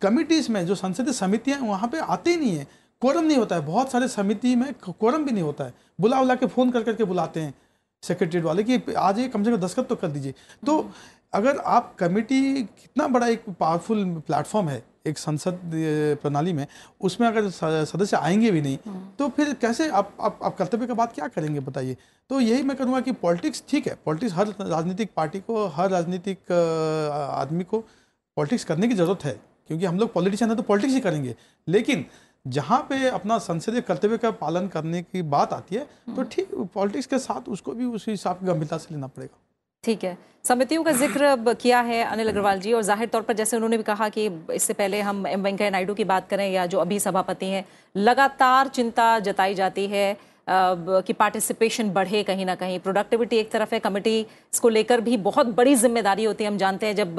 कमिटीज में जो संसदीय समितियां वहाँ पे आते ही नहीं है, कोरम नहीं होता है। बहुत सारे समिति में कोरम भी नहीं होता है, बुला के फ़ोन कर करके बुलाते हैं सेक्रेटरीट वाले कि आज ये कम से कम दस्तखत तो कर दीजिए। तो अगर आप कमेटी, कितना बड़ा एक पावरफुल प्लेटफॉर्म है एक संसद प्रणाली में, उसमें अगर सदस्य आएंगे भी नहीं तो फिर कैसे आप कर्तव्य का बात क्या करेंगे बताइए। तो यही मैं करूँगा कि पॉलिटिक्स ठीक है, पॉलिटिक्स हर राजनीतिक पार्टी को, हर राजनीतिक आदमी को पॉलिटिक्स करने की ज़रूरत है, क्योंकि हम लोग पॉलिटिशियन हैं तो पॉलिटिक्स ही करेंगे। लेकिन जहाँ पे अपना संसदीय कर्तव्य का पालन करने की बात आती है तो ठीक पॉलिटिक्स के साथ उसको भी उसी हिसाब की गंभीरता से लेना पड़ेगा। ठीक है, समितियों का जिक्र किया है अनिल अग्रवाल जी, और जाहिर तौर पर जैसे उन्होंने भी कहा कि इससे पहले हम एम वेंकैया नायडू की बात करें या जो अभी सभापति हैं, लगातार चिंता जताई जाती है कि पार्टिसिपेशन बढ़े, कहीं ना कहीं प्रोडक्टिविटी एक तरफ है, कमेटी इसको लेकर भी बहुत बड़ी जिम्मेदारी होती है। हम जानते हैं जब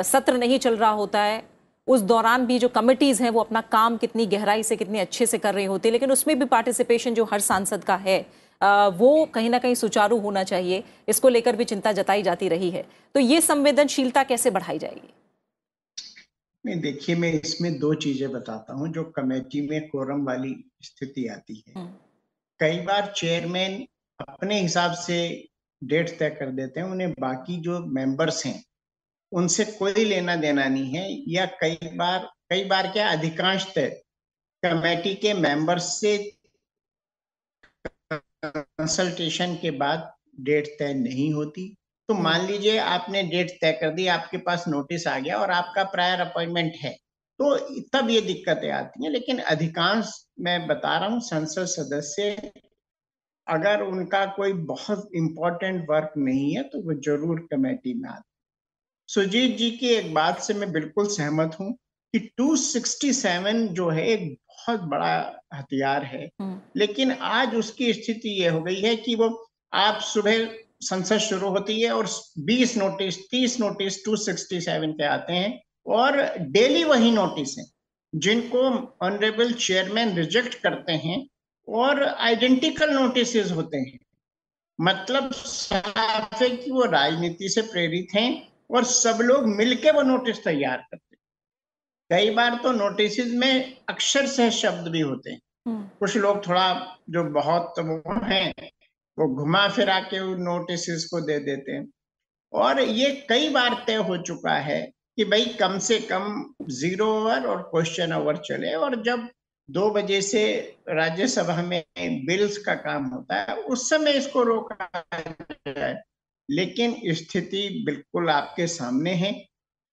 सत्र नहीं चल रहा होता है उस दौरान भी जो कमिटीज़ हैं वो अपना काम कितनी गहराई से, कितने अच्छे से कर रही होती है, लेकिन उसमें भी पार्टिसिपेशन जो हर सांसद का है वो कहीं ना कहीं सुचारू होना चाहिए, इसको लेकर भी चिंता जताई जाती रही है। तो ये संवेदनशीलता कैसे बढ़ाई जाएगी? नहीं, देखिए, मैं इसमें दो चीजें बताता हूं जो कमेटी में कोरम वाली स्थिति आती है। कई बार चेयरमैन अपने हिसाब से डेट तय कर देते हैं, उन्हें बाकी जो मेंबर्स हैं उनसे कोई लेना देना नहीं है, या कई बार क्या अधिकांशतः कमेटी के मेंबर्स से कंसल्टेशन के बाद डेट तय नहीं होती। तो मान लीजिए आपने डेट तय कर दी, आपके पास नोटिस आ गया और आपका प्रायर अपॉइंटमेंट है, तो तब ये दिक्कतें आती हैं। लेकिन अधिकांश, मैं बता रहा हूँ, संसद सदस्य अगर उनका कोई बहुत इंपॉर्टेंट वर्क नहीं है तो वो जरूर कमेटी में आते। सुजीत जी की एक बात से मैं बिल्कुल सहमत हूं कि 267 जो है एक बहुत बड़ा हथियार है, लेकिन आज उसकी स्थिति ये हो गई है कि वो आप सुबह संसद शुरू होती है और 20 नोटिस 30 नोटिस 267 के आते हैं, और डेली वही नोटिस हैं जिनको ऑनरेबल चेयरमैन रिजेक्ट करते हैं, और आइडेंटिकल नोटिस होते हैं। मतलब साफ है कि वो राजनीति से प्रेरित हैं और सब लोग मिलके वो नोटिस तैयार करते हैं। कई बार तो नोटिस में अक्षर से शब्द भी होते हैं। कुछ लोग थोड़ा जो बहुत वो हैं वो घुमा फिरा के उन नोटिस को दे देते हैं, और ये कई बार तय हो चुका है कि भाई कम से कम 0 आवर और क्वेश्चन आवर चले, और जब 2 बजे से राज्यसभा में बिल्स का काम होता है उस समय इसको रोका जाए। लेकिन स्थिति बिल्कुल आपके सामने है,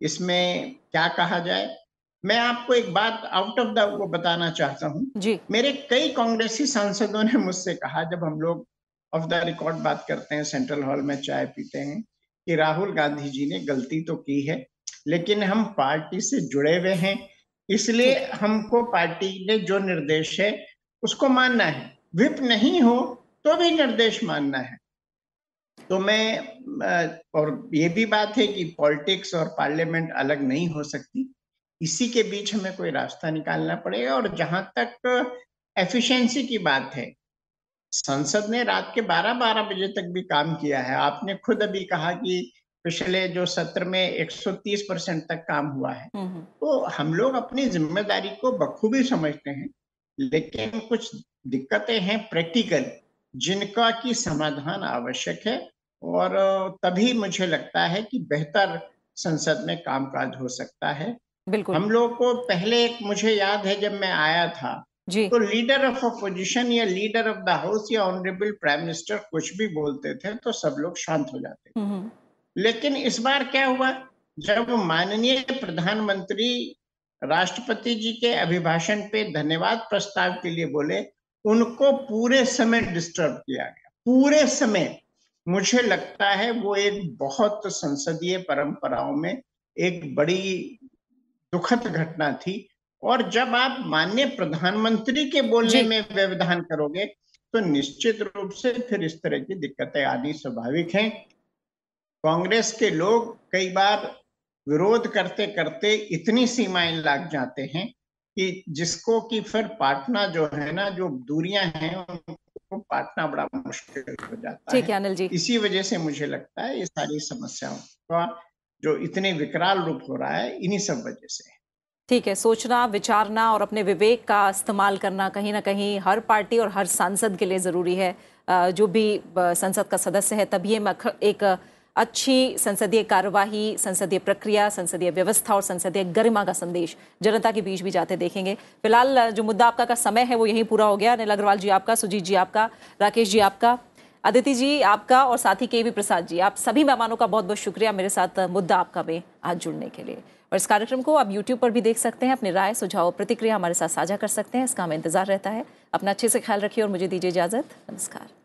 इसमें क्या कहा जाए। मैं आपको एक बात आउट ऑफ द वो बताना चाहता हूँ। मेरे कई कांग्रेसी सांसदों ने मुझसे कहा, जब हम लोग ऑफ द रिकॉर्ड बात करते हैं, सेंट्रल हॉल में चाय पीते हैं, कि राहुल गांधी जी ने गलती तो की है लेकिन हम पार्टी से जुड़े हुए हैं, इसलिए हमको पार्टी ने जो निर्देश है उसको मानना है, व्हिप नहीं हो तो भी निर्देश मानना है। तो मैं, और ये भी बात है कि पॉलिटिक्स और पार्लियामेंट अलग नहीं हो सकती, इसी के बीच हमें कोई रास्ता निकालना पड़ेगा। और जहां तक एफिशिएंसी की बात है, संसद ने रात के 12-12 बजे तक भी काम किया है। आपने खुद अभी कहा कि पिछले जो सत्र में 130% तक काम हुआ है। तो हम लोग अपनी जिम्मेदारी को बखूबी समझते हैं, लेकिन कुछ दिक्कतें हैं प्रैक्टिकल जिनका की समाधान आवश्यक है, और तभी मुझे लगता है कि बेहतर संसद में कामकाज हो सकता है। बिल्कुल। हम लोग को पहले एक, मुझे याद है जब मैं आया था तो लीडर ऑफ अपोजिशन या लीडर ऑफ द हाउस या ऑनरेबल प्राइम मिनिस्टर कुछ भी बोलते थे तो सब लोग शांत हो जाते थे। लेकिन इस बार क्या हुआ, जब माननीय प्रधानमंत्री राष्ट्रपति जी के अभिभाषण पे धन्यवाद प्रस्ताव के लिए बोले, उनको पूरे समय डिस्टर्ब किया गया, पूरे समय। मुझे लगता है वो एक बहुत संसदीय परंपराओं में एक बड़ी दुखद घटना थी। और जब आप माननीय प्रधानमंत्री के बोलने में व्यवधान करोगे तो निश्चित रूप से फिर इस तरह की दिक्कतें आनी स्वाभाविक हैं। कांग्रेस के लोग कई बार विरोध करते करते इतनी सीमाएं लाग जाते हैं कि जिसको कि फिर पाटना जो है ना, जो दूरियां हैं उनको पाटना बड़ा मुश्किल हो जाता ठीक है अनिल जी। इसी वजह से मुझे लगता है ये सारी समस्याओं का जो इतने विकराल रूप हो रहा है इन्हीं सब वजह से। ठीक है, सोचना, विचारना और अपने विवेक का इस्तेमाल करना कहीं ना कहीं हर पार्टी और हर सांसद के लिए ज़रूरी है। जो भी संसद का सदस्य है तभी एक अच्छी संसदीय कार्यवाही, संसदीय प्रक्रिया, संसदीय व्यवस्था और संसदीय गरिमा का संदेश जनता के बीच भी जाते देखेंगे। फिलहाल जो मुद्दा आपका का समय है वो यहीं पूरा हो गया। अनिल अग्रवाल जी आपका, सुजीत जी आपका, राकेश जी आपका, अदिति जी आपका और साथ ही के वी प्रसाद जी, आप सभी मेहमानों का बहुत बहुत शुक्रिया मेरे साथ मुद्दा आपका में आज जुड़ने के लिए। और इस कार्यक्रम को आप YouTube पर भी देख सकते हैं। अपनी राय, सुझाव, प्रतिक्रिया हमारे साथ साझा कर सकते हैं। इसका हमें इंतजार रहता है। अपना अच्छे से ख्याल रखिए और मुझे दीजिए इजाजत। नमस्कार।